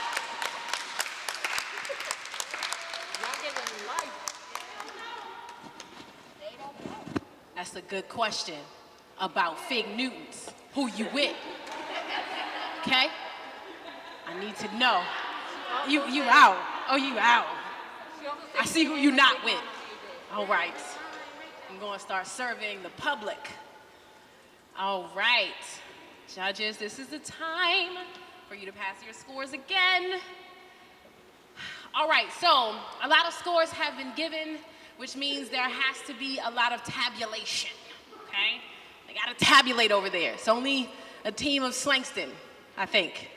S2: That's a good question about Fig Newtons. Who you with? Okay? I need to know. You out. Oh, you out. I see who you not with. All right. I'm going to start surveying the public. All right. Judges, this is the time for you to pass your scores again. All right, so a lot of scores have been given, which means there has to be a lot of tabulation, okay? They gotta tabulate over there. It's only a team of Slangston, I think.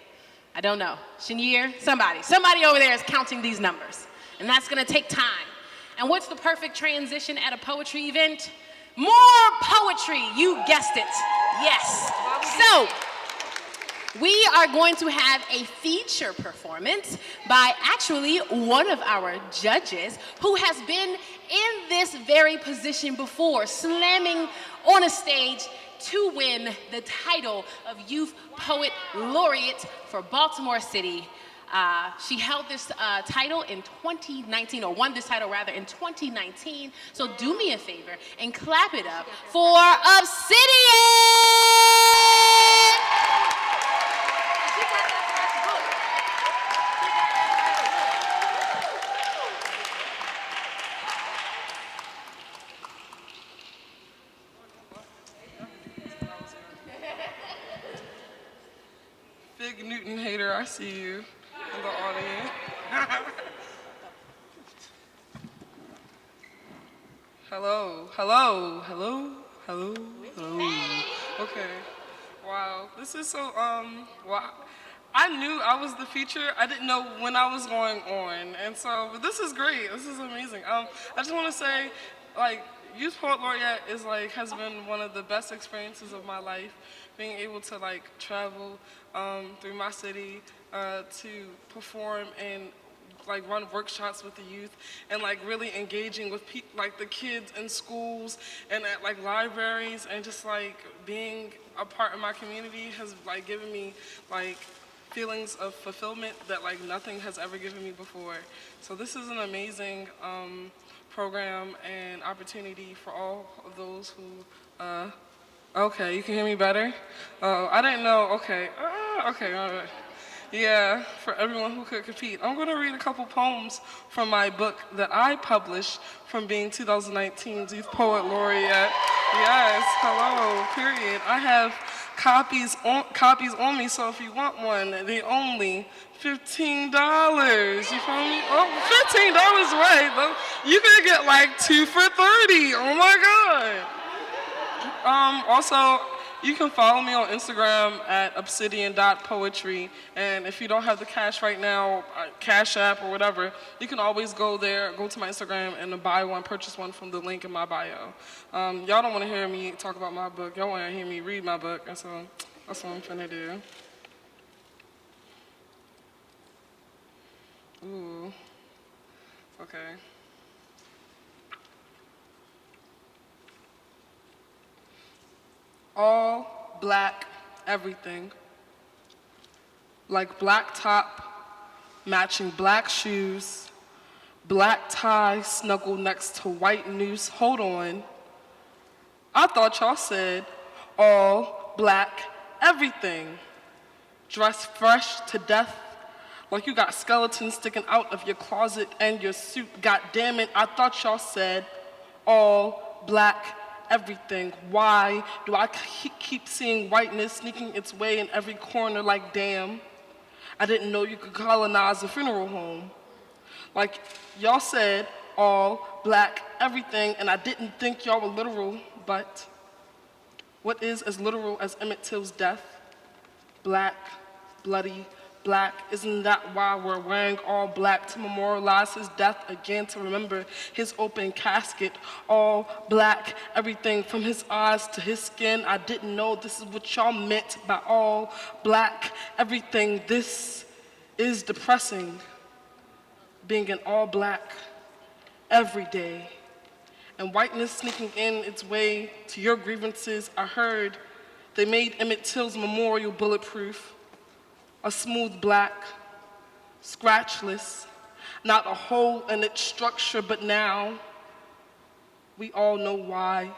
S2: I don't know. Chenier, somebody over there is counting these numbers, and that's gonna take time. And what's the perfect transition at a poetry event? More poetry, you guessed it. Yes. So, we are going to have a feature performance by actually one of our judges who has been in this very position before, slamming on a stage to win the title of Youth Poet Laureate for Baltimore City. She held this title in 2019, or won this title rather in 2019. So do me a favor and clap it up for Obsidian!
S11: Big Newton hater, I see you in the audience. Hello, hello, hello, hello, hello. Okay, wow, this is so, wow. I knew I was the feature, I didn't know when I was going on, and so, but this is great, this is amazing. I just want to say, like, Youth Poet Laureate is like, has been one of the best experiences of my life, being able to like travel through my city to perform and like run workshops with the youth and like really engaging with like the kids in schools and at like libraries, and just like being a part of my community has like given me like feelings of fulfillment that like nothing has ever given me before. So this is an amazing program and opportunity for all of those who, okay, you can hear me better? Oh, I didn't know, okay, okay, all right. Yeah, for everyone who could compete. I'm gonna read a couple poems from my book that I published from being 2019's Youth Poet Laureate. Yes, hello, period. I have copies on me, so if you want one, they only $15. You feel me? Oh, $15, right? You can get like 2 for $30. Oh my God. Also, you can follow me on Instagram at obsidian.poetry, and if you don't have the cash right now, Cash App or whatever, you can always go there, go to my Instagram and buy one, purchase one from the link in my bio. Y'all don't want to hear me talk about my book, y'all want to hear me read my book, and so that's what I'm finna do. Ooh, okay. All black everything. Like black top, matching black shoes, black tie snuggled next to white noose. Hold on. I thought y'all said all black everything. Dressed fresh to death, like you got skeletons sticking out of your closet and your suit. God damn it, I thought y'all said all black everything. Why do I keep seeing whiteness sneaking its way in every corner? Like, damn, I didn't know you could colonize a funeral home. Like, y'all said all black everything, and I didn't think y'all were literal, but what is as literal as Emmett Till's death? Black, bloody, black. Isn't that why we're wearing all black, to memorialize his death again, to remember his open casket? All black, everything from his eyes to his skin. I didn't know this is what y'all meant by all black everything. This is depressing, being an all black every day. And whiteness sneaking in its way to your grievances. I heard they made Emmett Till's memorial bulletproof, a smooth black, scratchless, not a hole in its structure, but now we all know why.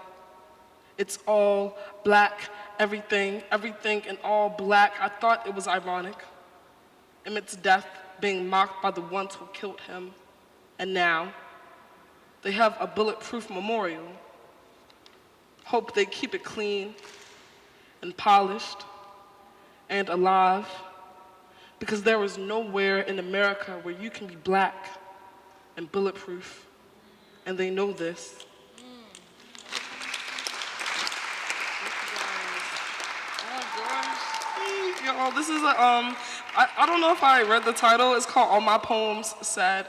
S11: It's all black, everything, everything in all black. I thought it was ironic, Emmett's death being mocked by the ones who killed him, and now they have a bulletproof memorial. Hope they keep it clean and polished and alive, because there is nowhere in America where you can be black and bulletproof, and they know this. Y'all, this is I don't know if I read the title. It's called All My Poems Sad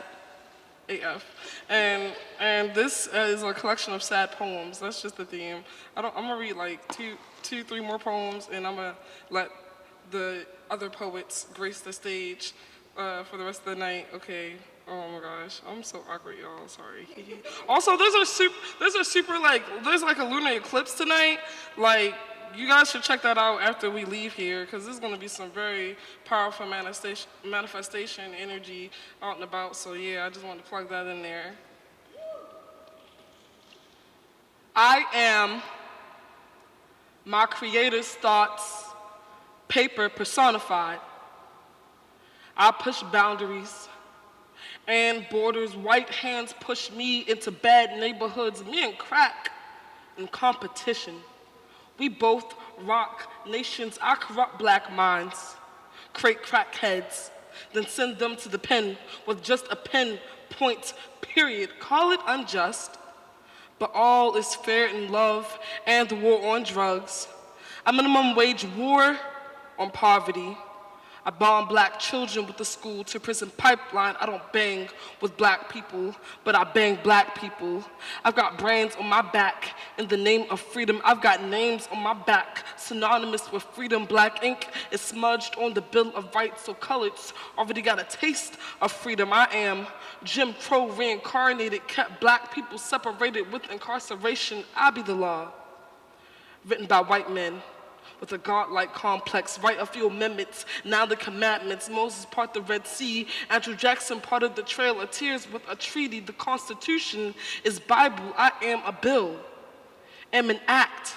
S11: AF. And this is a collection of sad poems. That's just the theme. I'm gonna read like three more poems, and I'm gonna let the other poets grace the stage for the rest of the night. Okay. Oh my gosh, I'm so awkward, y'all. Sorry. Also, there's like a lunar eclipse tonight. Like, you guys should check that out after we leave here, because there's going to be some very powerful manifestation energy out and about. So yeah, I just wanted to plug that in there. I am my creator's thoughts, paper personified. I push boundaries and borders. White hands push me into bad neighborhoods. Me and crack in competition. We both rock nations. I corrupt black minds, create crackheads, then send them to the pen with just a pen point, period. Call it unjust, but all is fair in love and the war on drugs. A minimum wage war on poverty. I bomb black children with the school to prison pipeline. I don't bang with black people, but I bang black people. I've got brains on my back in the name of freedom. I've got names on my back synonymous with freedom. Black ink is smudged on the Bill of Rights, so coloreds already got a taste of freedom. I am Jim Crow reincarnated, kept black people separated with incarceration. I be the law, written by white men with a godlike complex. Write a few amendments, now the commandments. Moses part the Red Sea, Andrew Jackson parted the Trail of Tears with a treaty. The Constitution is Bible. I am a bill, am an act.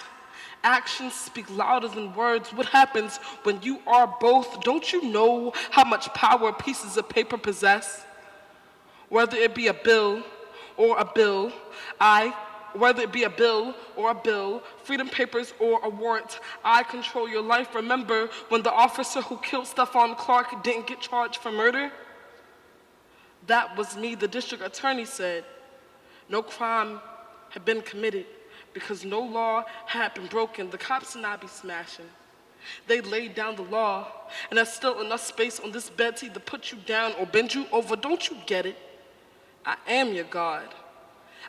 S11: Actions speak louder than words. What happens when you are both? Don't you know how much power pieces of paper possess? Whether it be a bill or a bill, whether it be a bill or a bill, freedom papers or a warrant, I control your life. Remember when the officer who killed Stephon Clark didn't get charged for murder? That was me, the district attorney said. No crime had been committed because no law had been broken. The cops did not be smashing. They laid down the law, and there's still enough space on this bed to either put you down or bend you over. Don't you get it? I am your God.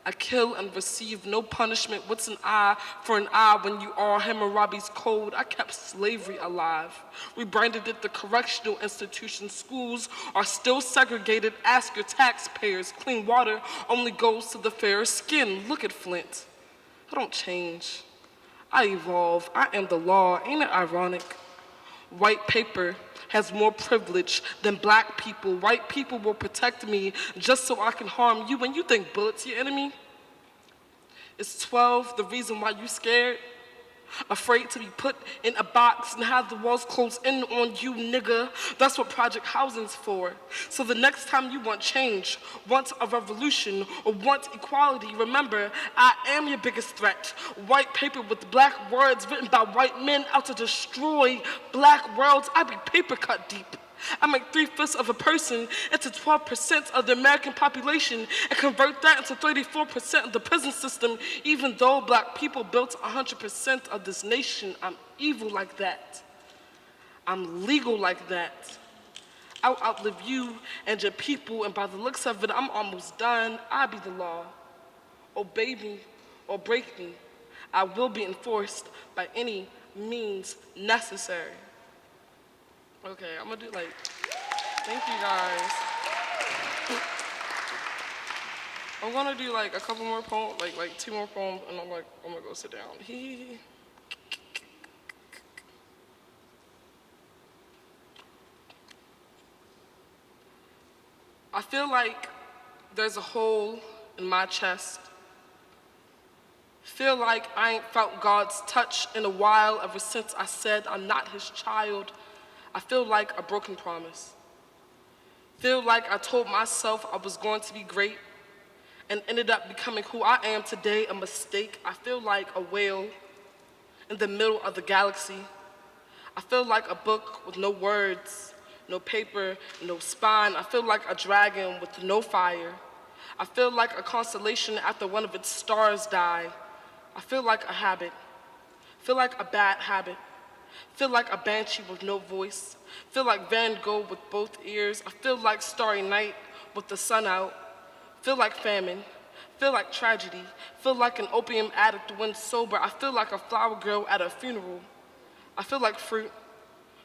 S11: I kill and receive no punishment. What's an eye for an eye when you are Hammurabi's code? I kept slavery alive. Rebranded it the correctional institution. Schools are still segregated. Ask your taxpayers. Clean water only goes to the fairest skin. Look at Flint. I don't change. I evolve. I am the law. Ain't it ironic? White paper has more privilege than black people. White people will protect me just so I can harm you. When you think bullets your enemy, is 12 the reason why you scared? Afraid to be put in a box and have the walls close in on you, nigga. That's what project housing's for. So the next time you want change, want a revolution, or want equality, remember, I am your biggest threat. White paper with black words written by white men out to destroy black worlds. I be paper cut deep. I make 3/5 of a person into 12% of the American population and convert that into 34% of the prison system. Even though black people built 100% of this nation, I'm evil like that. I'm legal like that. I'll outlive you and your people, and by the looks of it, I'm almost done. I be the law. Obey me or break me. I will be enforced by any means necessary. Okay, I'm gonna do thank you guys. I'm gonna do a couple more poems, like 2 more poems, and I'm gonna go sit down. I feel like there's a hole in my chest. Feel like I ain't felt God's touch in a while ever since I said I'm not his child. I feel like a broken promise. Feel like I told myself I was going to be great and ended up becoming who I am today, a mistake. I feel like a whale in the middle of the galaxy. I feel like a book with no words, no paper, no spine. I feel like a dragon with no fire. I feel like a constellation after one of its stars died. I feel like a habit. Feel like a bad habit. Feel like a banshee with no voice. Feel like Van Gogh with both ears. I feel like Starry Night with the sun out. Feel like famine. Feel like tragedy. Feel like an opium addict when sober. I feel like a flower girl at a funeral. I feel like fruit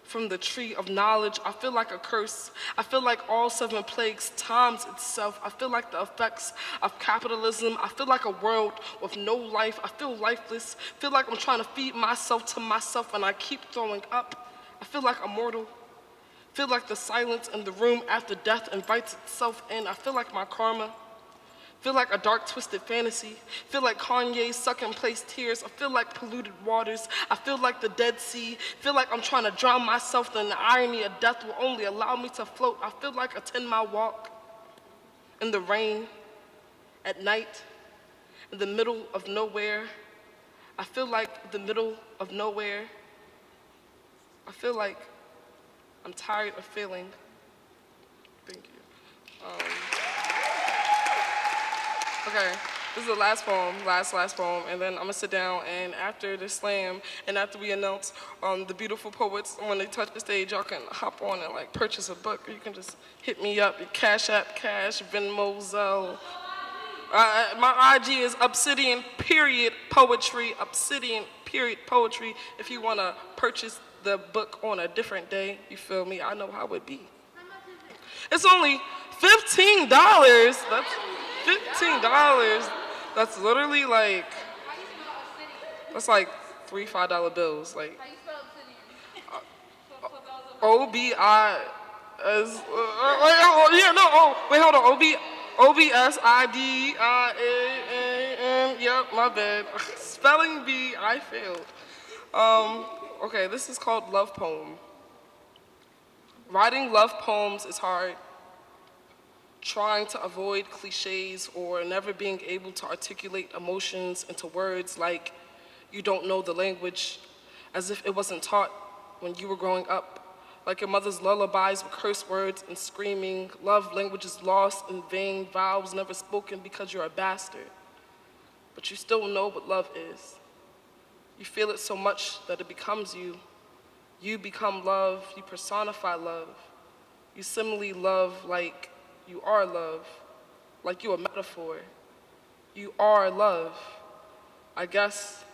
S11: from the tree of knowledge. I feel like a curse. I feel like all 7 plagues times itself. I feel like the effects of capitalism. I feel like a world with no life. I feel lifeless. Feel like I'm trying to feed myself to myself and I keep throwing up. I feel like I'm mortal. Feel like the silence in the room after death invites itself in. I feel like my karma. Feel like a dark, twisted fantasy. Feel like Kanye's suck-and-place tears. I feel like polluted waters. I feel like the Dead Sea. Feel like I'm trying to drown myself, and the irony of death will only allow me to float. I feel like a 10-mile walk in the rain, at night, in the middle of nowhere. I feel like the middle of nowhere. I feel like I'm tired of failing. Thank you. Okay, this is the last poem, last poem, and then I'm gonna sit down, and after the slam, and after we announce the beautiful poets, when they touch the stage, y'all can hop on and purchase a book, or you can just hit me up, your Cash App, Cash, Venmo, Zelle. My IG is Obsidian period poetry, Obsidian period poetry. If you wanna purchase the book on a different day, you feel me? I know how it be. It's only $15. That's $15. That's literally that's like $3 $5 bills. How you spell obsidian? O-B-I-S. Wait, hold on. O-B-S-I-D-I-A-N. Yep, my bad. Spelling bee, I failed. Okay, this is called Love Poem. Writing love poems is hard. Trying to avoid cliches or never being able to articulate emotions into words like you don't know the language, as if it wasn't taught when you were growing up, like your mother's lullabies with curse words and screaming, love languages lost in vain, vows never spoken because you're a bastard. But you still know what love is. You feel it so much that it becomes you. You become love, you personify love. You simile love like you are love, like you a metaphor. You are love. I guess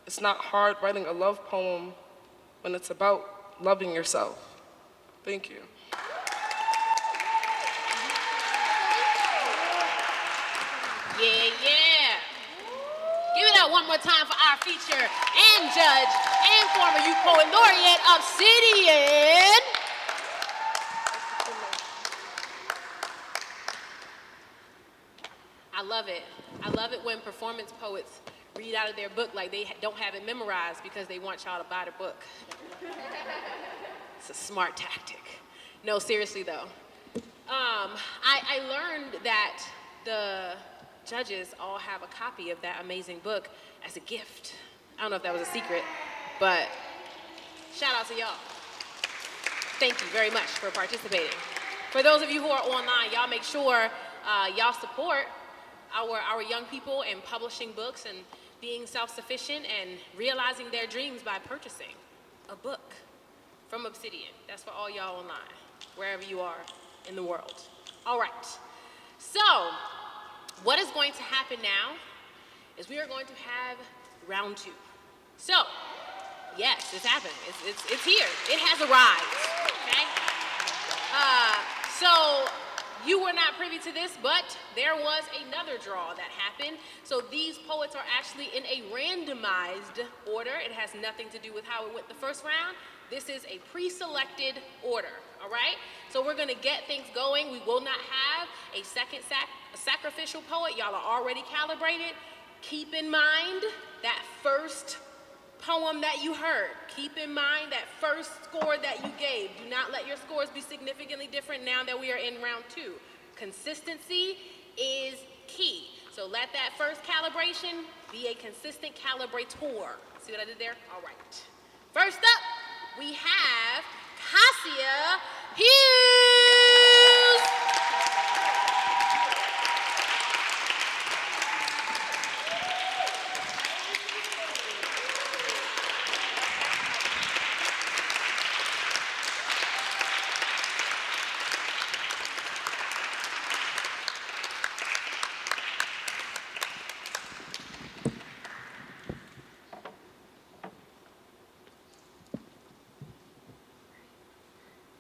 S11: it's not hard writing a love poem when it's about loving yourself. Thank you.
S2: Yeah. Give it up one more more time for our feature and judge and former Youth Poet Laureate, Obsidian. I love it. I love it when performance poets read out of their book like they don't have it memorized because they want y'all to buy the book. It's a smart tactic. No, seriously though. I learned that the judges all have a copy of that amazing book as a gift. I don't know if that was a secret, but shout out to y'all. Thank you very much for participating. For those of you who are online, y'all make sure y'all support our young people in publishing books and being self-sufficient and realizing their dreams by purchasing a book from Obsidian. That's for all y'all online, wherever you are in the world. All right, so what is going to happen now is we are going to have round two. So, yes, it's happening. It's here. It has arrived, okay? So you were not privy to this, but there was another draw that happened. So these poets are actually in a randomized order. It has nothing to do with how it went the first round. This is a pre-selected order, all right? So we're gonna get things going. We will not have a second sacrificial poet. Y'all are already calibrated. Keep in mind that first poem that you heard. Keep in mind that first score that you gave. Do not let your scores be significantly different now that we are in round two. Consistency is key. So let that first calibration be a consistent calibrator. See what I did there? All right. First up, we have Cassia Hughes.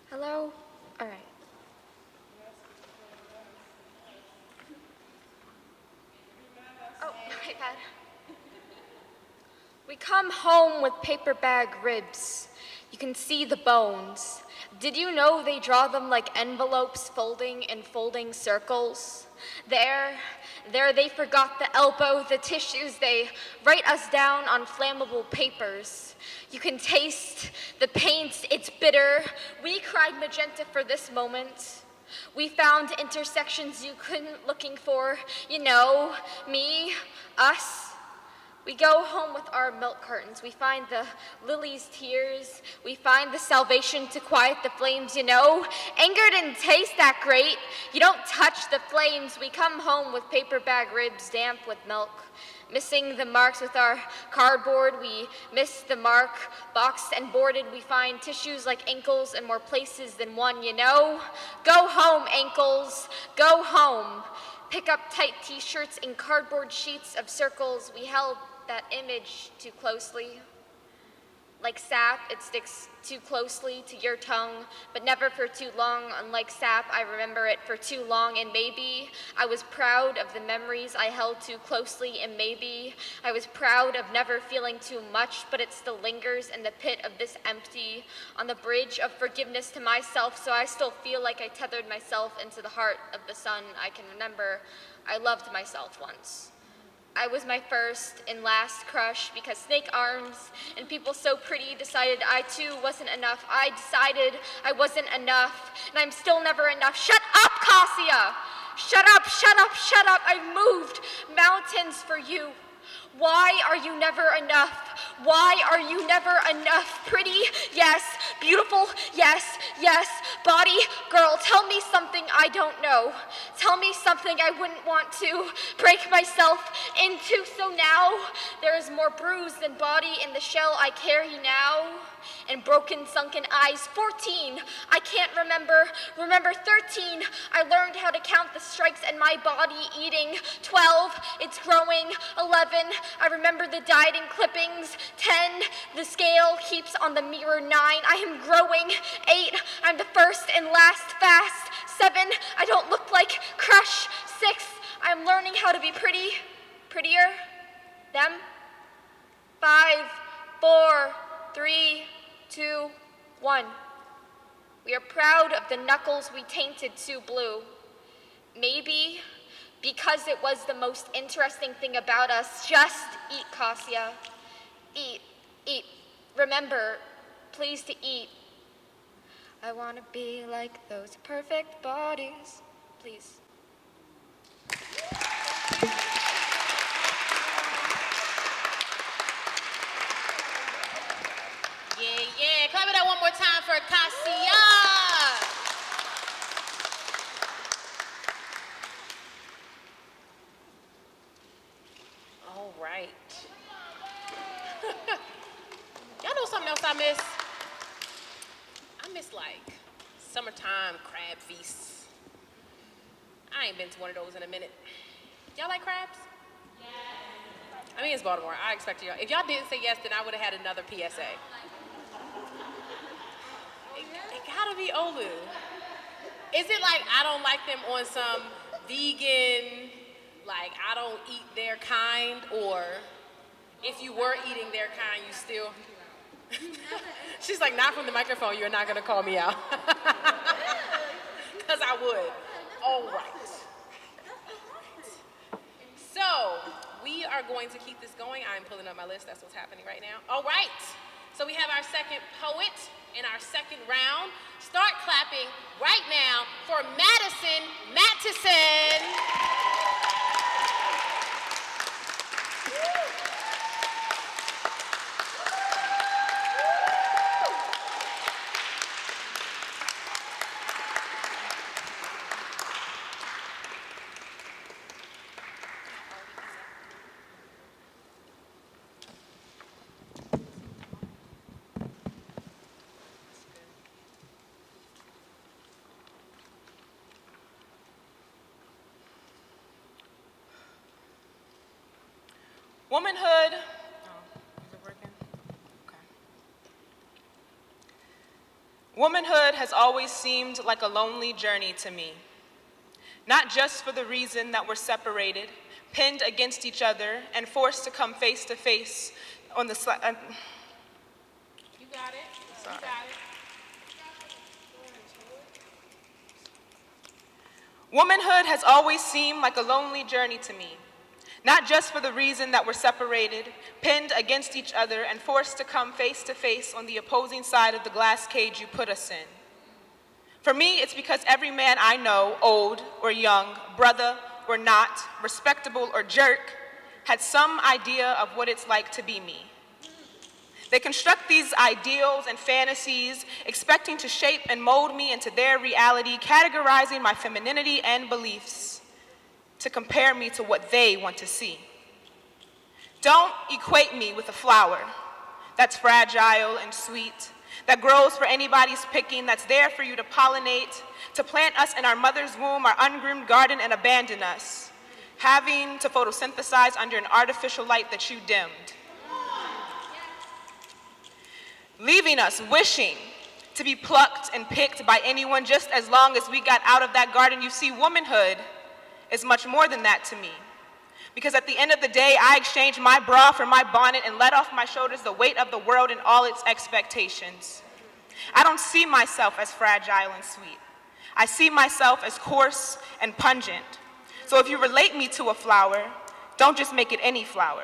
S6: Hello? All right. Oh, my bad. We come home with paper bag ribs. You can see the bones. Did you know they draw them like envelopes folding in folding circles? There they forgot the elbow, the tissues, they write us down on flammable papers. You can taste the paint, it's bitter. We cried magenta for this moment. We found intersections you couldn't looking for. You know, me, us. We go home with our milk cartons. We find the lily's tears. We find the salvation to quiet the flames, you know. Anger didn't taste that great. You don't touch the flames. We come home with paper bag ribs damp with milk. Missing the marks with our cardboard. We miss the mark. Boxed and boarded, we find tissues like ankles in more places than one, you know. Go home, ankles. Go home. Pick up tight t-shirts in cardboard sheets of circles. We held that image too closely. Like sap, it sticks too closely to your tongue, but never for too long. Unlike sap, I remember it for too long, and maybe I was proud of the memories I held too closely, and maybe I was proud of never feeling too much, but it still lingers in the pit of this empty, on the bridge of forgiveness to myself, so I still feel like I tethered myself into the heart of the sun. I can remember I loved myself once. I was my first and last crush because snake arms and people so pretty decided I too wasn't enough. I decided I wasn't enough, and I'm still never enough. Shut up, Cassia! Shut up, shut up, shut up. I've moved mountains for you. Why are you never enough? Why are you never enough? Pretty, yes. Beautiful, yes, yes. Body, girl, tell me something I don't know. Tell me something I wouldn't want to break myself into. So now there is more bruise than body in the shell I carry now. And broken, sunken eyes. 14, I can't remember. Remember 13, I learned how to count the strikes in my body eating. 12, it's growing. 11, I remember the dieting clippings. 10, the scale keeps on the mirror. 9, I am growing. 8, I'm the first and last fast. 7, I don't look like crush. 6, I'm learning how to be pretty, prettier, them. 5, 4, 3, 2, 1. We are proud of the knuckles we tainted Sue Blue. Maybe because it was the most interesting thing about us. Just eat, Cassia. Eat, eat. Remember, please to eat. I want to be like those perfect bodies. Please.
S2: Yeah. Clap it up one more time for Cassia. All right. Y'all know something else I miss? I miss like summertime crab feasts. I ain't been to one of those in a minute. Y'all like crabs? Yes. I mean, it's Baltimore. I expect y'all. If y'all didn't say yes, then I would have had another PSA. It gotta be over. Is it like I don't like them on some vegan, like I don't eat their kind, or if you were eating their kind, you still... She's like, not from the microphone, you're not gonna call me out. Because I would. All right. So, we are going to keep this going. I'm pulling up my list, that's what's happening right now. All right. So we have our second poet in our second round. Start clapping right now for Madison Mattison.
S7: Womanhood, is it working? Okay. Womanhood has always seemed like a lonely journey to me. Not just for the reason that we're separated, pinned against each other, and forced to come face to face on the You got it.
S2: Sorry. You got it.
S7: Womanhood has always seemed like a lonely journey to me. Not just for the reason that we're separated, pinned against each other, and forced to come face to face on the opposing side of the glass cage you put us in. For me, it's because every man I know, old or young, brother or not, respectable or jerk, had some idea of what it's like to be me. They construct these ideals and fantasies, expecting to shape and mold me into their reality, categorizing my femininity and beliefs to compare me to what they want to see. Don't equate me with a flower that's fragile and sweet, that grows for anybody's picking, that's there for you to pollinate, to plant us in our mother's womb, our ungroomed garden, and abandon us, having to photosynthesize under an artificial light that you dimmed. Leaving us wishing to be plucked and picked by anyone just as long as we got out of that garden. You see, womanhood is much more than that to me. Because at the end of the day, I exchanged my bra for my bonnet and let off my shoulders the weight of the world and all its expectations. I don't see myself as fragile and sweet. I see myself as coarse and pungent. So if you relate me to a flower, don't just make it any flower.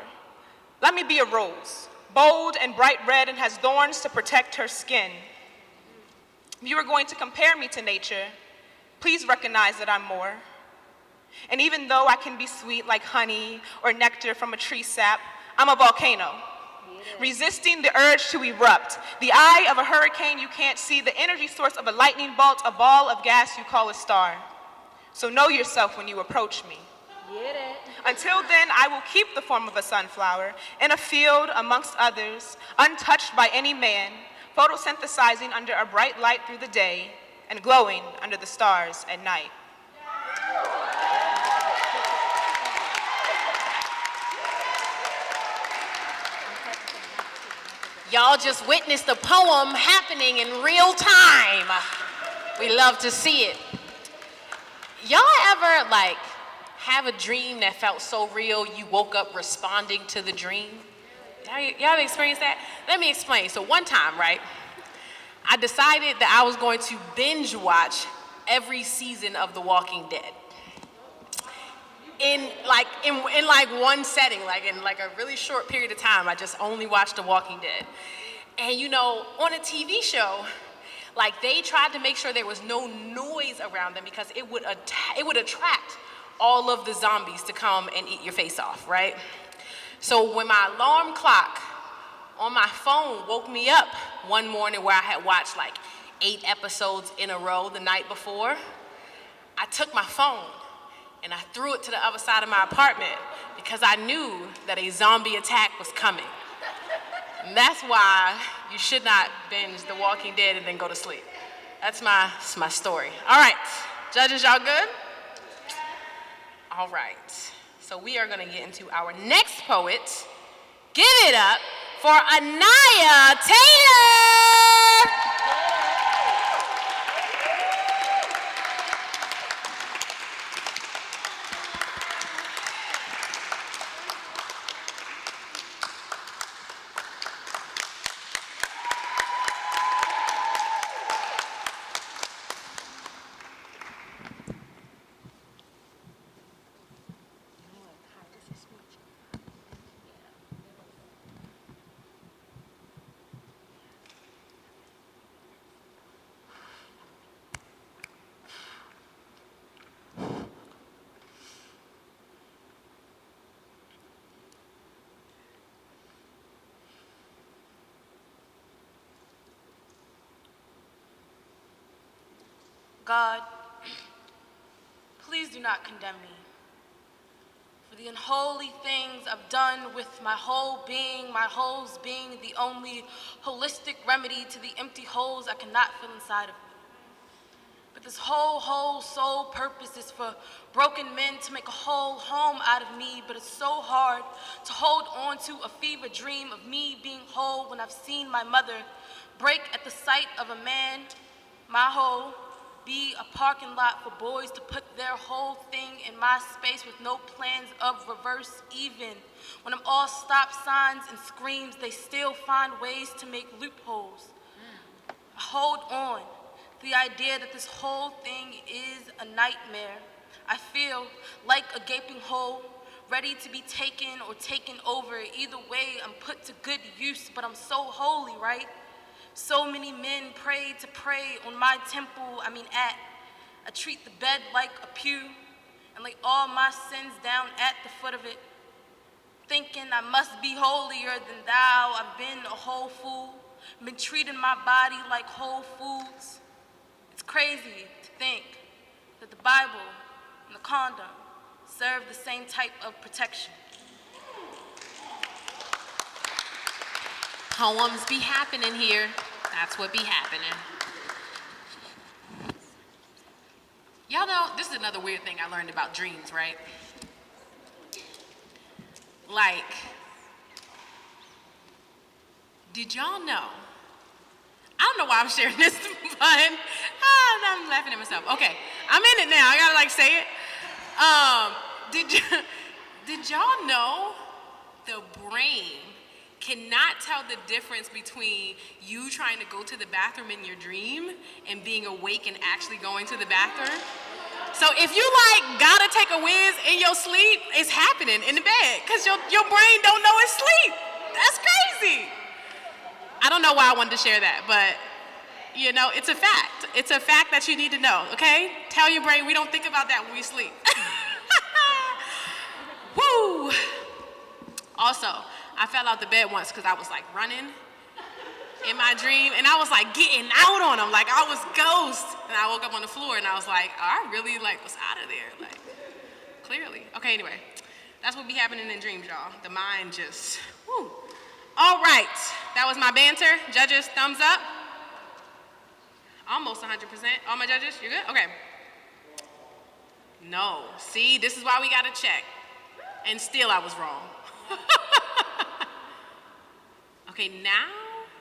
S7: Let me be a rose, bold and bright red and has thorns to protect her skin. If you are going to compare me to nature, please recognize that I'm more. And even though I can be sweet like honey or nectar from a tree sap, I'm a volcano, resisting the urge to erupt. The eye of a hurricane you can't see, the energy source of a lightning bolt, a ball of gas you call a star. So know yourself when you approach me.
S2: Get it.
S7: Until then, I will keep the form of a sunflower in a field amongst others, untouched by any man, photosynthesizing under a bright light through the day and glowing under the stars at night.
S2: Y'all just witnessed the poem happening in real time. We love to see it. Y'all ever have a dream that felt so real you woke up responding to the dream? Y'all have experienced that? Let me explain. So one time, right, I decided that I was going to binge watch every season of The Walking Dead. In one setting, in a really short period of time, I just only watched The Walking Dead. And you know, on a TV show, they tried to make sure there was no noise around them because it would attract all of the zombies to come and eat your face off, right? So when my alarm clock on my phone woke me up one morning where I had watched 8 episodes in a row the night before, I took my phone and I threw it to the other side of my apartment because I knew that a zombie attack was coming. And that's why you should not binge The Walking Dead and then go to sleep. That's my story. All right, judges, y'all good? All right, so we are gonna get into our next poet. Give it up for Anaya Taylor!
S9: God, please do not condemn me for the unholy things I've done with my whole being, my holes being the only holistic remedy to the empty holes I cannot fill inside of me. But this whole sole purpose is for broken men to make a whole home out of me, but it's so hard to hold on to a fever dream of me being whole when I've seen my mother break at the sight of a man, my whole be a parking lot for boys to put their whole thing in my space with no plans of reverse. Even when I'm all stop signs and screams, they still find ways to make loopholes. I hold on to the idea that this whole thing is a nightmare. I feel like a gaping hole, ready to be taken or taken over. Either way, I'm put to good use, but I'm so holy, right? So many men prayed to pray on my temple, I treat the bed like a pew and lay all my sins down at the foot of it, thinking I must be holier than thou. I've been a whole fool, been treating my body like Whole Foods. It's crazy to think that the Bible and the condom serve the same type of protection.
S2: Poems be happening here. That's what be happening. Y'all know, this is another weird thing I learned about dreams, right? Did y'all know? I don't know why I'm sharing this, but I'm laughing at myself. Okay, I'm in it now. I gotta say it. Did y'all know the brain cannot tell the difference between you trying to go to the bathroom in your dream and being awake and actually going to the bathroom? So if you gotta take a whiz in your sleep, it's happening in the bed because your brain don't know it's sleep. That's crazy. I don't know why I wanted to share that, but it's a fact. It's a fact that you need to know, okay? Tell your brain we don't think about that when we sleep. Woo! Also, I fell out the bed once because I was running in my dream and I was getting out on them I was ghost. And I woke up on the floor and I was I really was out of there, clearly. Okay, anyway, that's what be happening in dreams, y'all. The mind just, whoo. All right, that was my banter. Judges, thumbs up. Almost 100%. All my judges, you good? Okay. No, see, this is why we gotta check. And still I was wrong. Okay, now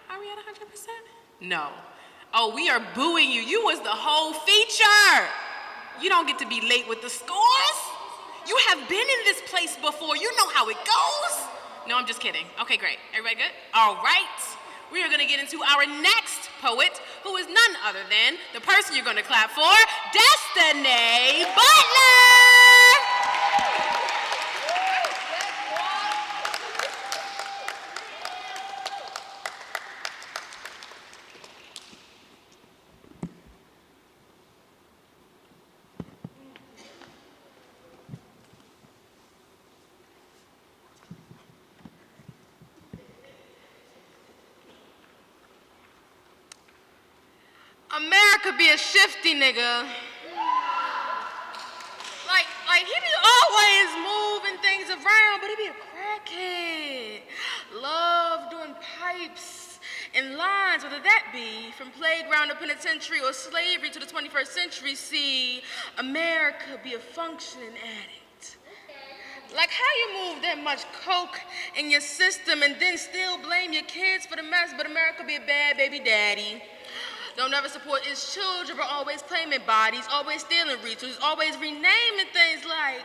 S2: are we at 100%? No. Oh, we are booing you. You was the whole feature. You don't get to be late with the scores. You have been in this place before. You know how it goes. No, I'm just kidding. Okay, great. Everybody good? All right. We are going to get into our next poet, who is none other than the person you're going to clap for, Destiny Butler!
S9: America be a shifty nigga. Like he be always moving things around, but he be a crackhead. Love doing pipes and lines, whether that be from playground to penitentiary or slavery to the 21st century. See, America be a functioning addict. Like how you move that much coke in your system and then still blame your kids for the mess, but America be a bad baby daddy. Don't ever support its children, but always claiming bodies, always stealing resources, always renaming things like,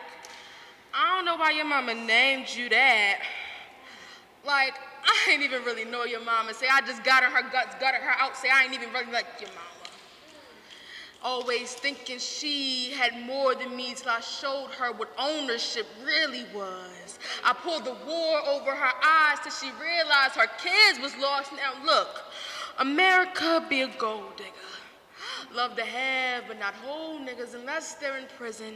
S9: I don't know why your mama named you that. Like, I ain't even really know your mama. Say, I just got her guts, gutted her out. Say, I ain't even really like your mama. Always thinking she had more than me till I showed her what ownership really was. I pulled the war over her eyes till she realized her kids was lost. Now look, America be a gold digger. Love to have, but not hold niggas unless they're in prison.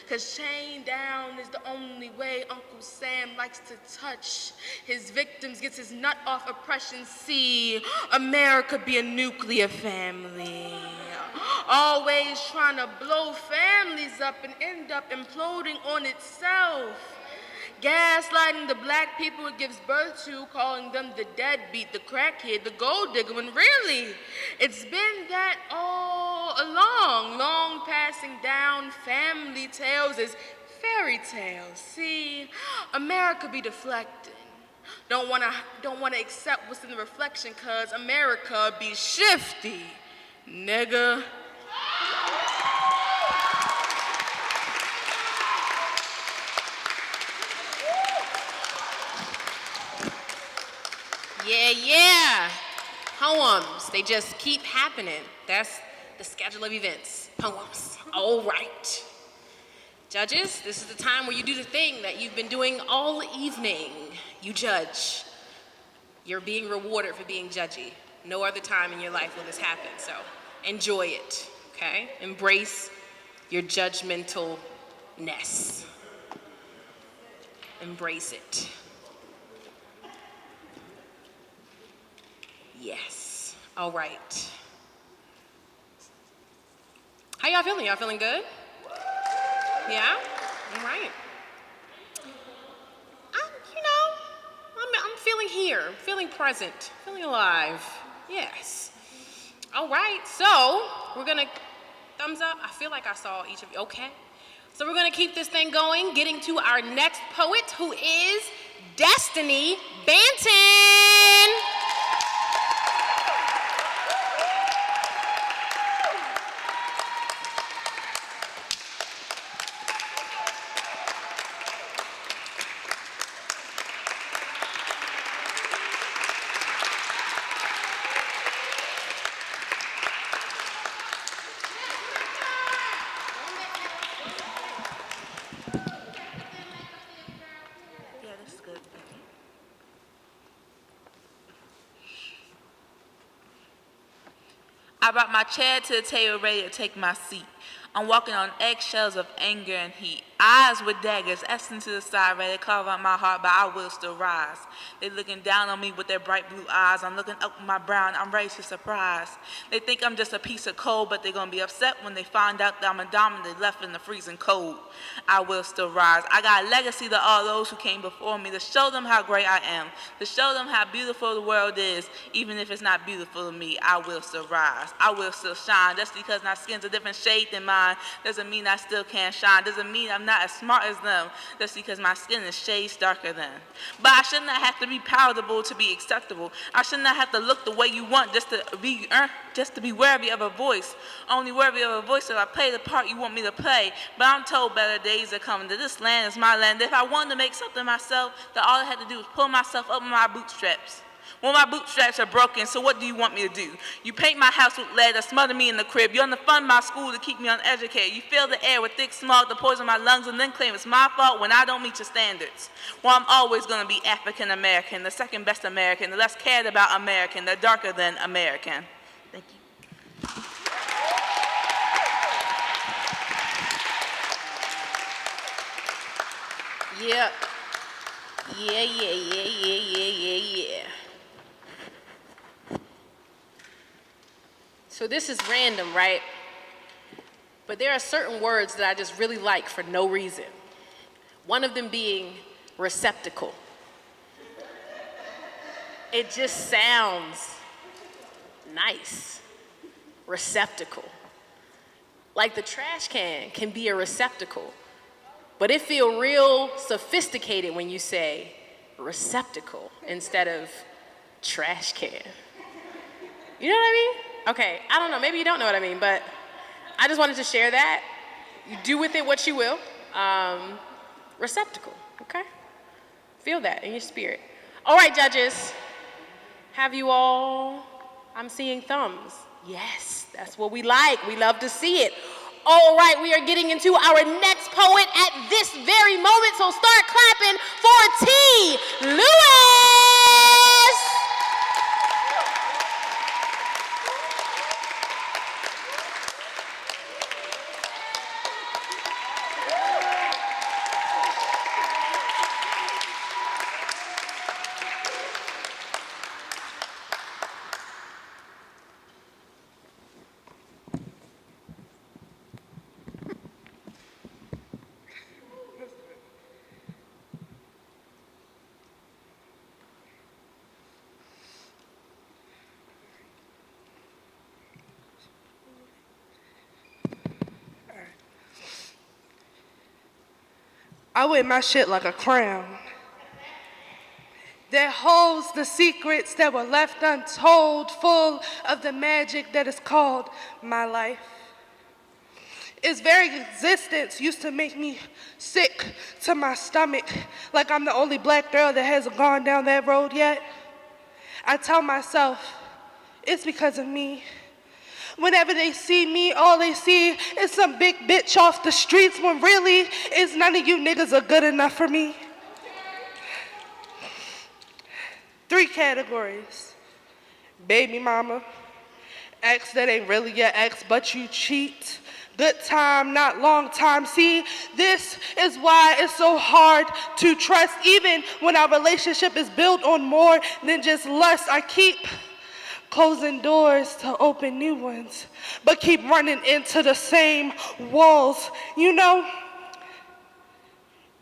S9: Cause chained down is the only way Uncle Sam likes to touch his victims, gets his nut off oppression. See, America be a nuclear family. Always trying to blow families up and end up imploding on itself. Gaslighting the black people it gives birth to, calling them the deadbeat, the crackhead, the gold digger, when really, it's been that all along. Long passing down family tales as fairy tales. See, America be deflecting. Don't wanna accept what's in the reflection, cause America be shifty, nigga.
S2: Yeah. Poems, they just keep happening. That's the schedule of events. Poems. All right. Judges, this is the time where you do the thing that you've been doing all evening. You judge. You're being rewarded for being judgy. No other time in your life will this happen, so enjoy it, okay? Embrace your judgmentalness. Embrace it. Yes. All right. How y'all feeling? Y'all feeling good? Yeah? All right. I'm feeling here, feeling present, feeling alive. Yes. All right, so we're gonna, thumbs up. I feel like I saw each of you. Okay. So we're gonna keep this thing going, getting to our next poet, who is Destiny Banton.
S8: I brought my chair to the table ready to take my seat. I'm walking on eggshells of anger and heat. Eyes with daggers, essence to the side, ready to carve out my heart, but I will still rise. They looking down on me with their bright blue eyes. I'm looking up with my brown, I'm ready to surprise. They think I'm just a piece of coal, but they're gonna be upset when they find out that I'm a diamond they left in the freezing cold. I will still rise. I got a legacy to all those who came before me, to show them how great I am, to show them how beautiful the world is. Even if it's not beautiful to me, I will still rise. I will still shine, just because my skin's a different shade than mine. shine doesn't mean I still can't shine. Doesn't mean I'm not as smart as them just because my skin is shades darker than. But I should not have to be palatable to be acceptable. I should not have to look the way you want just to be worthy of a voice. Only worthy of a voice if I play the part you want me to play. But I'm told better days are coming, that this land is my land. If I wanted to make something myself, that all I had to do was pull myself up with my bootstraps. Well, my bootstraps are broken, so what do you want me to do? You paint my house with lead or smother me in the crib. You underfund my school to keep me uneducated. You fill the air with thick smog to poison my lungs and then claim it's my fault when I don't meet your standards. Well, I'm always going to be African American, the second best American, the less cared about American, the darker than American. Thank you.
S2: Yep. Yeah. So this is random, right? But there are certain words that I just really like for no reason. One of them being receptacle. It just sounds nice. Receptacle. Like the trash can be a receptacle. But it feels real sophisticated when you say receptacle instead of trash can. You know what I mean? Okay, I don't know, maybe you don't know what I mean, but I just wanted to share that. You do with it what you will. Receptacle, okay? Feel that in your spirit. All right, judges, have you all, I'm seeing thumbs. Yes, that's what we like. We love to see it. All right, we are getting into our next poet at this very moment, so start clapping for T. Lewis!
S10: I wear my shit like a crown that holds the secrets that were left untold, full of the magic that is called my life. Its very existence used to make me sick to my stomach, like I'm the only black girl that hasn't gone down that road yet. I tell myself, it's because of me. Whenever they see me, all they see is some big bitch off the streets, when really, it's none of you niggas are good enough for me. 3 categories: baby mama, ex that ain't really your ex, but you cheat, good time, not long time. See, this is why it's so hard to trust, even when our relationship is built on more than just lust. I keep closing doors to open new ones, but keep running into the same walls. You know,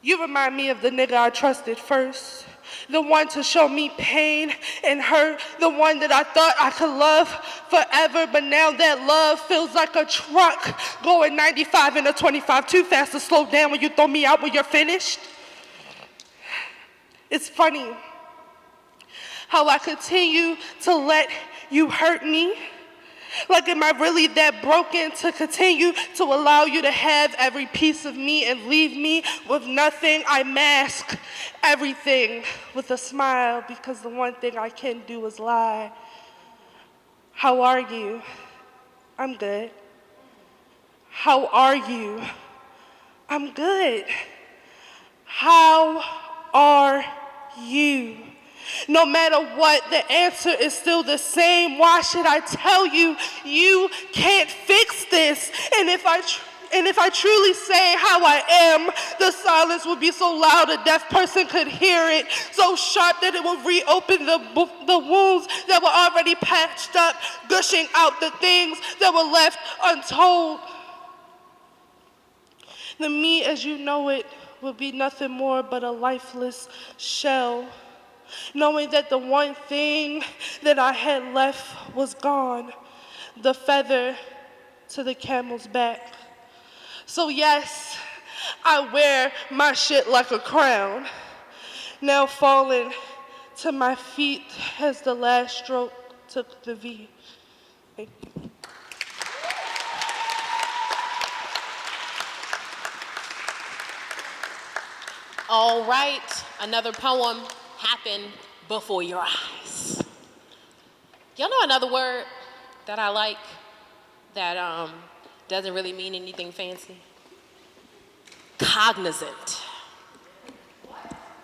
S10: you remind me of the nigga I trusted first, the one to show me pain and hurt, the one that I thought I could love forever, but now that love feels like a truck going 95 in a 25, too fast to slow down when you throw me out when you're finished. It's funny how I continue to let you hurt me. Like, am I really that broken to continue to allow you to have every piece of me and leave me with nothing? I mask everything with a smile because the one thing I can do is lie. How are you? I'm good. How are you? I'm good. How are you? No matter what, the answer is still the same. Why should I tell you, you can't fix this? And if I truly say how I am, the silence would be so loud a deaf person could hear it, so sharp that it will reopen the wounds that were already patched up, gushing out the things that were left untold. The me as you know it would be nothing more but a lifeless shell, knowing that the one thing that I had left was gone, the feather to the camel's back. So yes, I wear my shit like a crown, now falling to my feet as the last stroke took the V. Thank you.
S2: All right, another poem happened before your eyes. Y'all know another word that I like that doesn't really mean anything fancy? Cognizant.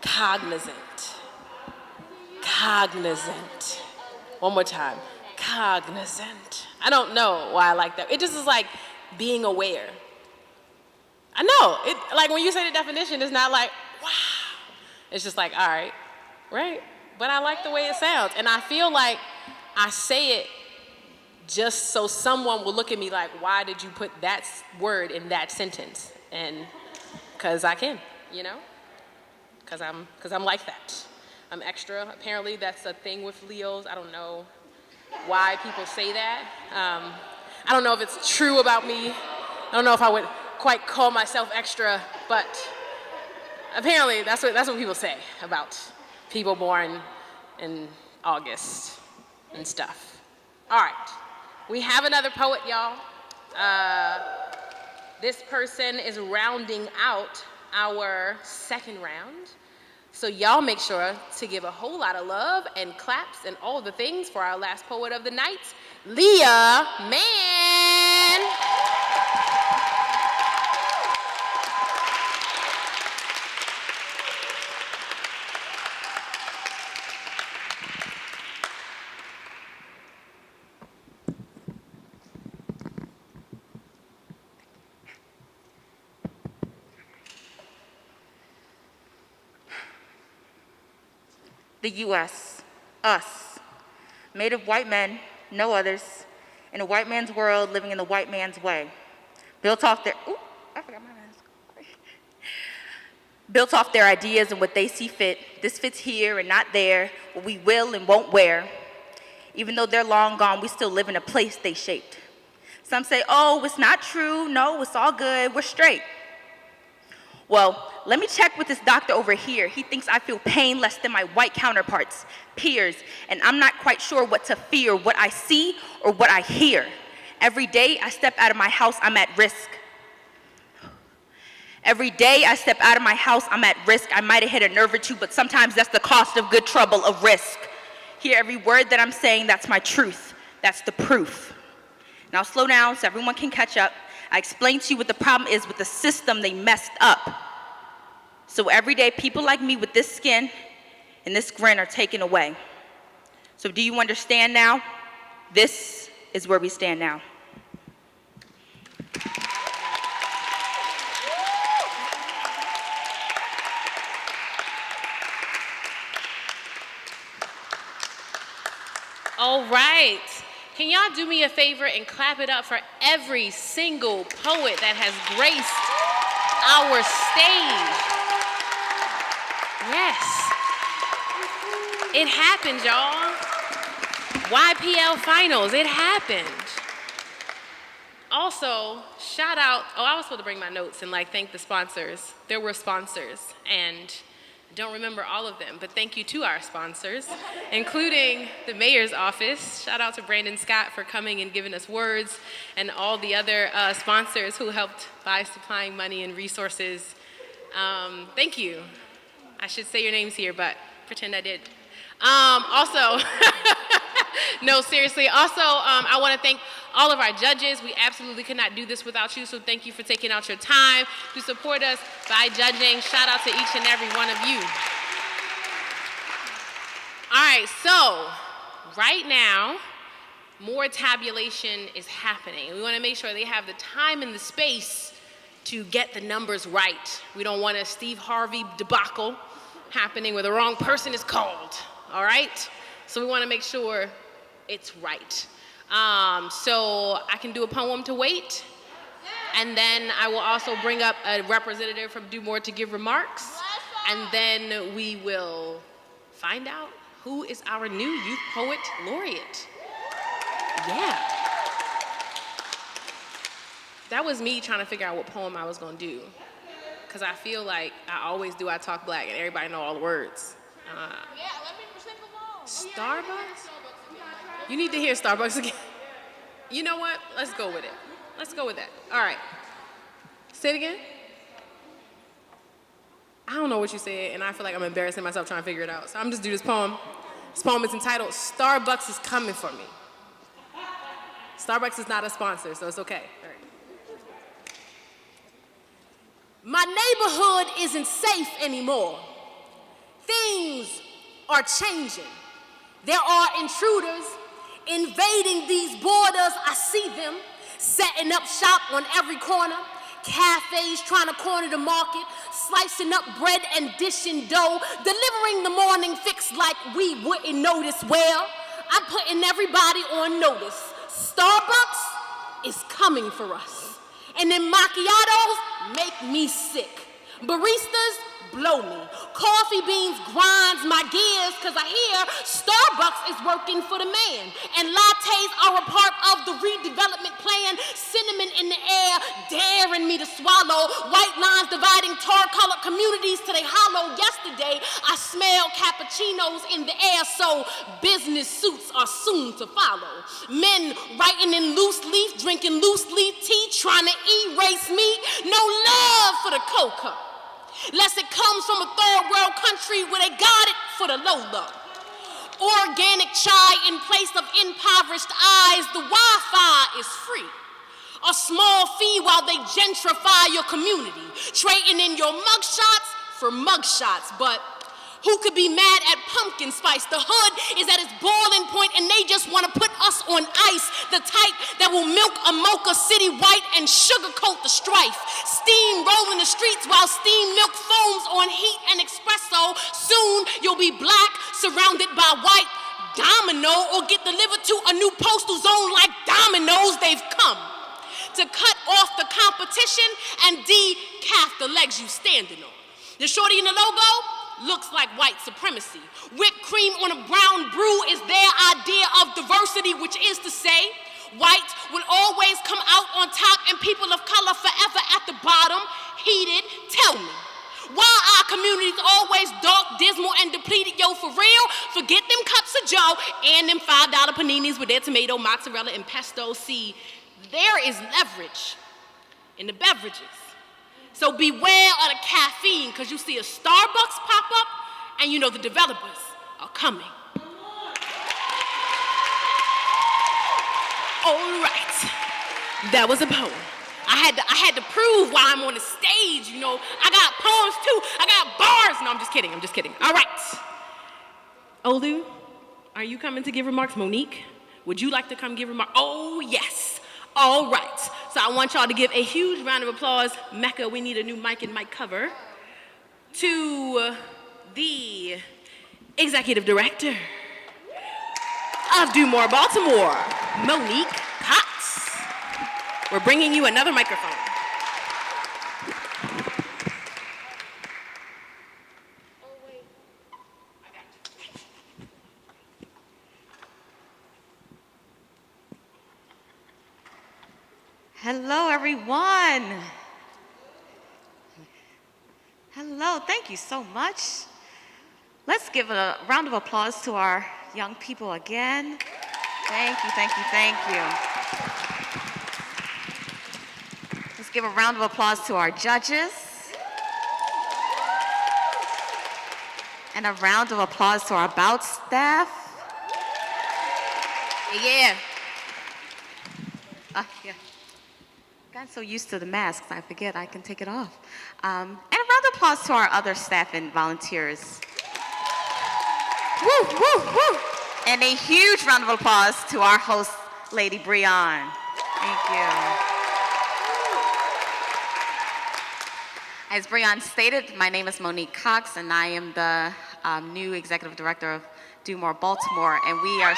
S2: Cognizant. Cognizant. One more time. Cognizant. I don't know why I like that. It just is like being aware. I know. It like when you say the definition, it's not like, wow. It's just like, all right, right? But I like the way it sounds. And I feel like I say it just so someone will look at me like, why did you put that word in that sentence? And because I can, you know? Because I'm like that. I'm extra. Apparently that's a thing with Leos. I don't know why people say that. I don't know if it's true about me. I don't know if I would quite call myself extra, but apparently that's what people say about people born in August and stuff. All right, we have another poet, y'all. This person is rounding out our second round. So y'all make sure to give a whole lot of love and claps and all the things for our last poet of the night, Leah Mann.
S5: The U.S., us, made of white men, no others, in a white man's world, living in the white man's way. Built off their, ooh, I forgot my mask. Built off their ideas and what they see fit. This fits here and not there, what we will and won't wear. Even though they're long gone, we still live in a place they shaped. Some say, oh, it's not true. No, it's all good. We're straight. Well, let me check with this doctor over here. He thinks I feel pain less than my white counterparts, peers, and I'm not quite sure what to fear, what I see or what I hear. Every day I step out of my house, I'm at risk. Every day I step out of my house, I'm at risk. I might have hit a nerve or two, but sometimes that's the cost of good trouble, of risk. Hear every word that I'm saying, that's my truth. That's the proof. Now slow down so everyone can catch up. I explained to you what the problem is with the system they messed up. So every day, people like me with this skin and this grin are taken away. So do you understand now? This is where we stand now.
S2: All right. Can y'all do me a favor and clap it up for every single poet that has graced our stage? Yes. It happened, y'all. YPL finals, it happened. Also, shout out, I was supposed to bring my notes and thank the sponsors. There were sponsors, and I don't remember all of them, but thank you to our sponsors, including the mayor's office. Shout out to Brandon Scott for coming and giving us words, and all the other sponsors who helped by supplying money and resources. Thank you. I should say your names here, but pretend I did. Also, no, seriously. Also, I want to thank all of our judges. We absolutely could not do this without you, so thank you for taking out your time to support us by judging. Shout out to each and every one of you. All right, so right now, more tabulation is happening. We want to make sure they have the time and the space to get the numbers right. We don't want a Steve Harvey debacle happening where the wrong person is called, all right? So we want to make sure it's right. So I can do a poem to wait, and then I will also bring up a representative from Do More to give remarks, and then we will find out who is our new Youth Poet Laureate. Yeah.
S9: that was me trying to figure out what poem I was gonna do. Because I feel like I always do I Talk Black and everybody know all the words. Starbucks? You need to hear Starbucks again. You know what? Let's go with it. Let's go with that. All right. Say it again. I don't know what you said, and I feel like I'm embarrassing myself trying to figure it out. So I'm just do this poem. This poem is entitled, Starbucks is Coming for Me. Starbucks is not a sponsor, so it's okay. All right. My neighborhood isn't safe anymore. Things are changing. There are intruders invading these borders. I see them setting up shop on every corner. Cafes trying to corner the market, slicing up bread and dishing dough, delivering the morning fix like we wouldn't notice. Well, I'm putting everybody on notice. Starbucks is coming for us. And then macchiatos make me sick. Baristas blow me. Coffee beans grinds my gears, cause I hear Starbucks is working for the man. And lattes are a part of the redevelopment plan. Cinnamon in the air, daring me to swallow. White lines dividing tar-colored communities till they hollow. Yesterday, I smelled cappuccinos in the air, so business suits are soon to follow. Men writing in loose leaf, drinking loose leaf tea, trying to erase me. No love for the cocoa. Lest it comes from a third world country where they got it for the low. Organic chai in place of impoverished eyes. The Wi-Fi is free. A small fee while they gentrify your community. Trading in your mugshots for mugshots. But who could be mad at pumpkin spice? The hood is at its boiling point and they just want to put us on ice. The type that will milk a mocha city white and sugarcoat the strife. Steam rolling the streets while steam milk foams on heat and espresso. Soon you'll be black, surrounded by white domino, or get delivered to a new postal zone like dominoes. They've come to cut off the competition and decaf the legs you standing on. The shorty in the logo looks like white supremacy. Whipped cream on a brown brew is their idea of diversity, which is to say, white will always come out on top and people of color forever at the bottom. Heated, tell me, why our communities always dark, dismal, and depleted? Yo, for real, forget them cups of Joe and them $5 paninis with their tomato, mozzarella, and pesto. See, there is leverage in the beverages. So beware of the caffeine, because you see a Starbucks pop up, and you know the developers are coming. All right, that was a poem. I had to prove why I'm on the stage, you know. I got poems too, I got bars. No, I'm just kidding. All right. Olu, are you coming to give remarks? Monique, would you like to come give remarks? Oh, yes. All right, so I want y'all to give a huge round of applause. Mecca, we need a new mic and mic cover. To the executive director of Do More Baltimore, Monique Cox. We're bringing you another microphone.
S12: Hello, everyone. Hello, thank you so much. Let's give a round of applause to our young people again. Thank you. Let's give a round of applause to our judges. And a round of applause to our bout staff.
S9: Yeah.
S12: Yeah. Gotten so used to the masks, I forget I can take it off. And a round of applause to our other staff and volunteers. Woo, woo, woo. And a huge round of applause to our host, Lady Breon. Thank you. As Breon stated, my name is Monique Cox, and I am the new executive director of Do More Baltimore, and we are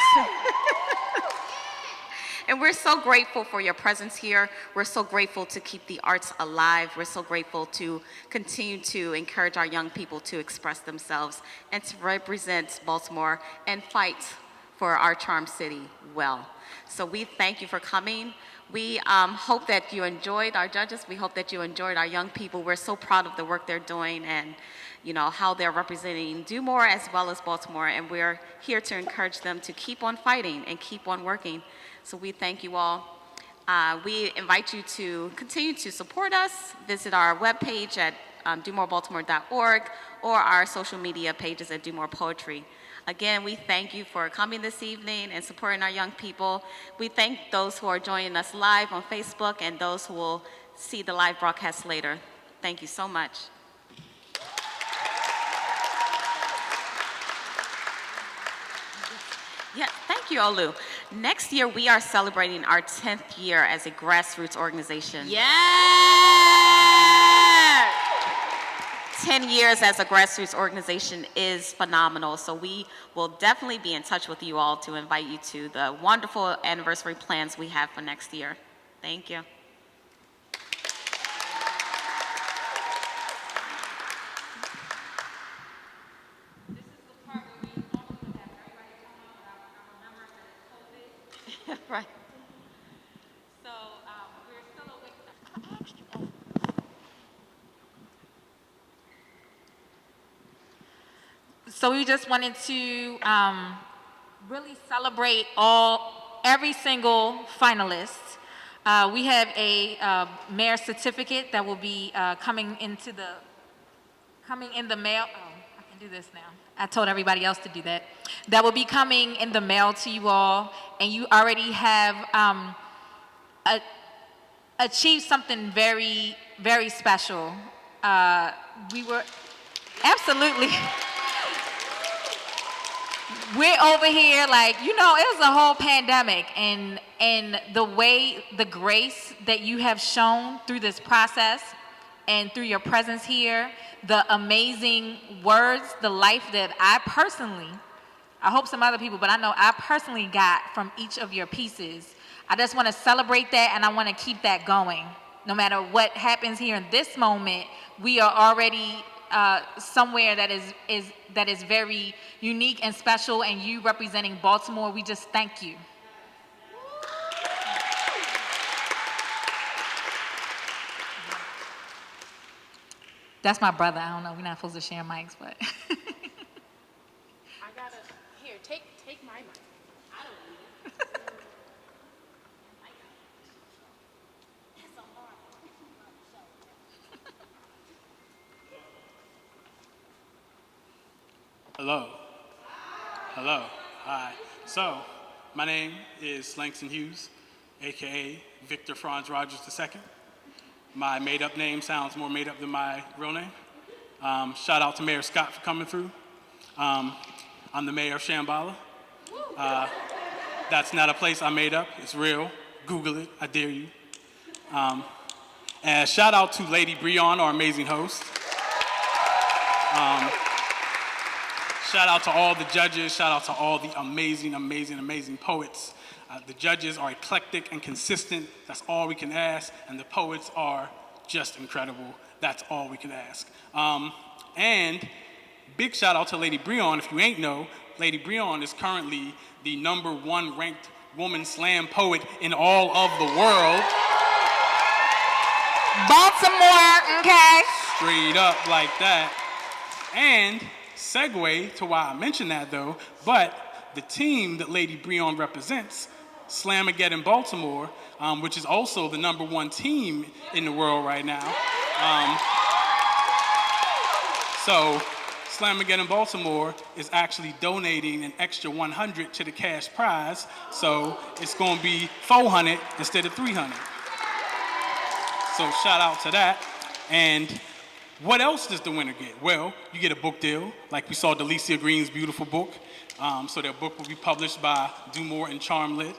S12: and we're so grateful for your presence here. We're so grateful to keep the arts alive. We're so grateful to continue to encourage our young people to express themselves and to represent Baltimore and fight for our charm city well. So we thank you for coming. We hope that you enjoyed our judges. We hope that you enjoyed our young people. We're so proud of the work they're doing and how they're representing Dumore as well as Baltimore. And we're here to encourage them to keep on fighting and keep on working. So we thank you all. We invite you to continue to support us. Visit our webpage at dumorebaltimore.org or our social media pages at Dumore Poetry. Again, we thank you for coming this evening and supporting our young people. We thank those who are joining us live on Facebook and those who will see the live broadcast later. Thank you so much. Yeah, thank you, Olu. Next year, we are celebrating our 10th year as a grassroots organization.
S5: Yeah!
S12: 10 years as a grassroots organization is phenomenal, so we will definitely be in touch with you all to invite you to the wonderful anniversary plans we have for next year. Thank you. Right. So we're still awake.
S1: So we just wanted to really celebrate every single finalist. We have a mayor certificate that will be coming in the mail. Oh, I can do this now. I told everybody else to do that. That will be coming in the mail to you all, and you already have achieved something very, very special. We were absolutely. We're over here like, it was a whole pandemic, and the grace that you have shown through this process and through your presence here, the amazing words, the life that I hope some other people, but I know I personally got from each of your pieces. I just want to celebrate that, and I want to keep that going. No matter what happens here in this moment, we are already somewhere that is very unique and special, and you representing Baltimore, we just thank you. That's my brother. I don't know. We're not supposed to share mics, but.
S2: Here, take my mic. I don't need it.
S13: Hello. Hello. Hi. So, my name is Langston Hughes, aka Victor Franz Rogers II. My made-up name sounds more made up than my real name. Shout out to Mayor Scott for coming through. I'm the mayor of Shambhala. That's not a place I made up. It's real. Google it. I dare you. And shout out to Lady Breon, our amazing host. Shout out to all the judges. Shout out to all the amazing, amazing, amazing poets. The judges are eclectic and consistent. That's all we can ask. And the poets are just incredible. That's all we can ask. And big shout out to Lady Breon. If you ain't know, Lady Breon is currently the #1 ranked woman slam poet in all of the world.
S1: Baltimore, okay?
S13: Straight up like that. And segue to why I mentioned that though, but the team that Lady Breon represents, Slamageddon Baltimore, which is also the #1 team in the world right now. So Slamageddon Baltimore is actually donating an extra 100 to the cash prize, so it's gonna be 400 instead of 300. So shout out to that. And what else does the winner get? Well, you get a book deal, like we saw Delicia Green's beautiful book. So their book will be published by Dumore and Charmlit.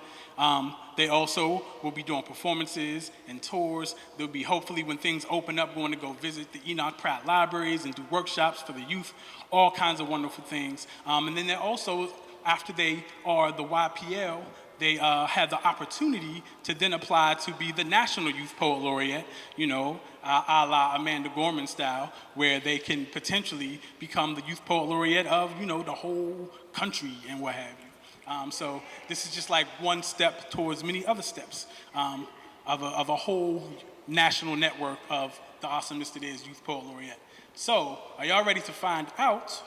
S13: They also will be doing performances and tours. They'll be, hopefully, when things open up, going to go visit the Enoch Pratt libraries and do workshops for the youth, all kinds of wonderful things. And then they're also, after they are the YPL, they have the opportunity to then apply to be the National Youth Poet Laureate, a la Amanda Gorman style, where they can potentially become the Youth Poet Laureate of, the whole country and what have you. So this is just like one step towards many other steps of a whole national network of the awesomeness that is Youth Poet Laureate. So are y'all ready to find out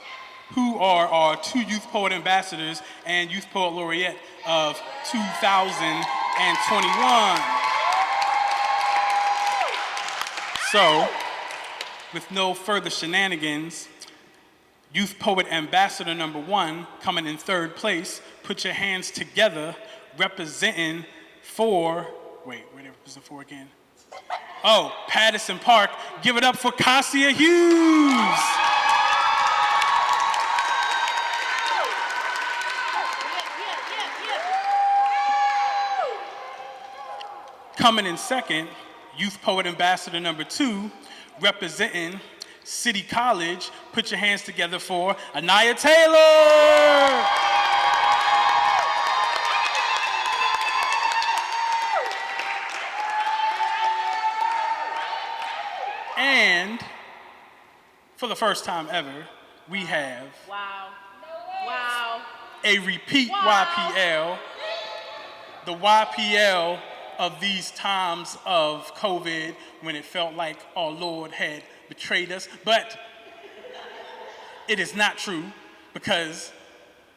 S13: who are our 2 Youth Poet Ambassadors and Youth Poet Laureate of 2021? So, with no further shenanigans, Youth Poet Ambassador number 1, coming in 3rd place, put your hands together, representing for, wait, where they represent for again? Oh, Patterson Park. Give it up for Cassia Hughes. Coming in 2nd, Youth Poet Ambassador number 2, representing City College. Put your hands together for Anaya Taylor. And for the first time ever, we have a repeat YPL, the YPL of these times of COVID when it felt like our Lord had betrayed us. But it is not true, because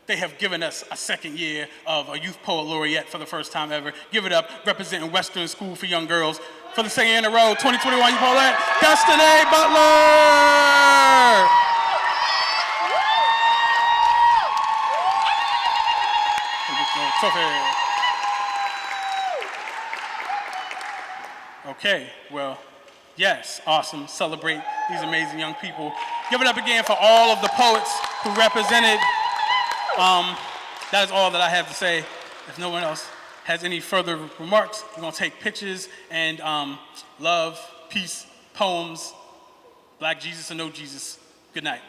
S13: they have given us a 2nd year of a Youth Poet Laureate for the first time ever. Give it up, representing Western School for Young Girls for the 2nd year in a row, 2021 Youth Poet Laureate, Destiny Butler! Trophy. Okay, well, yes, awesome. Celebrate these amazing young people. Give it up again for all of the poets who represented. That is all that I have to say. If no one else has any further remarks, we're going to take pictures and love, peace, poems, Black Jesus or no Jesus. Good night.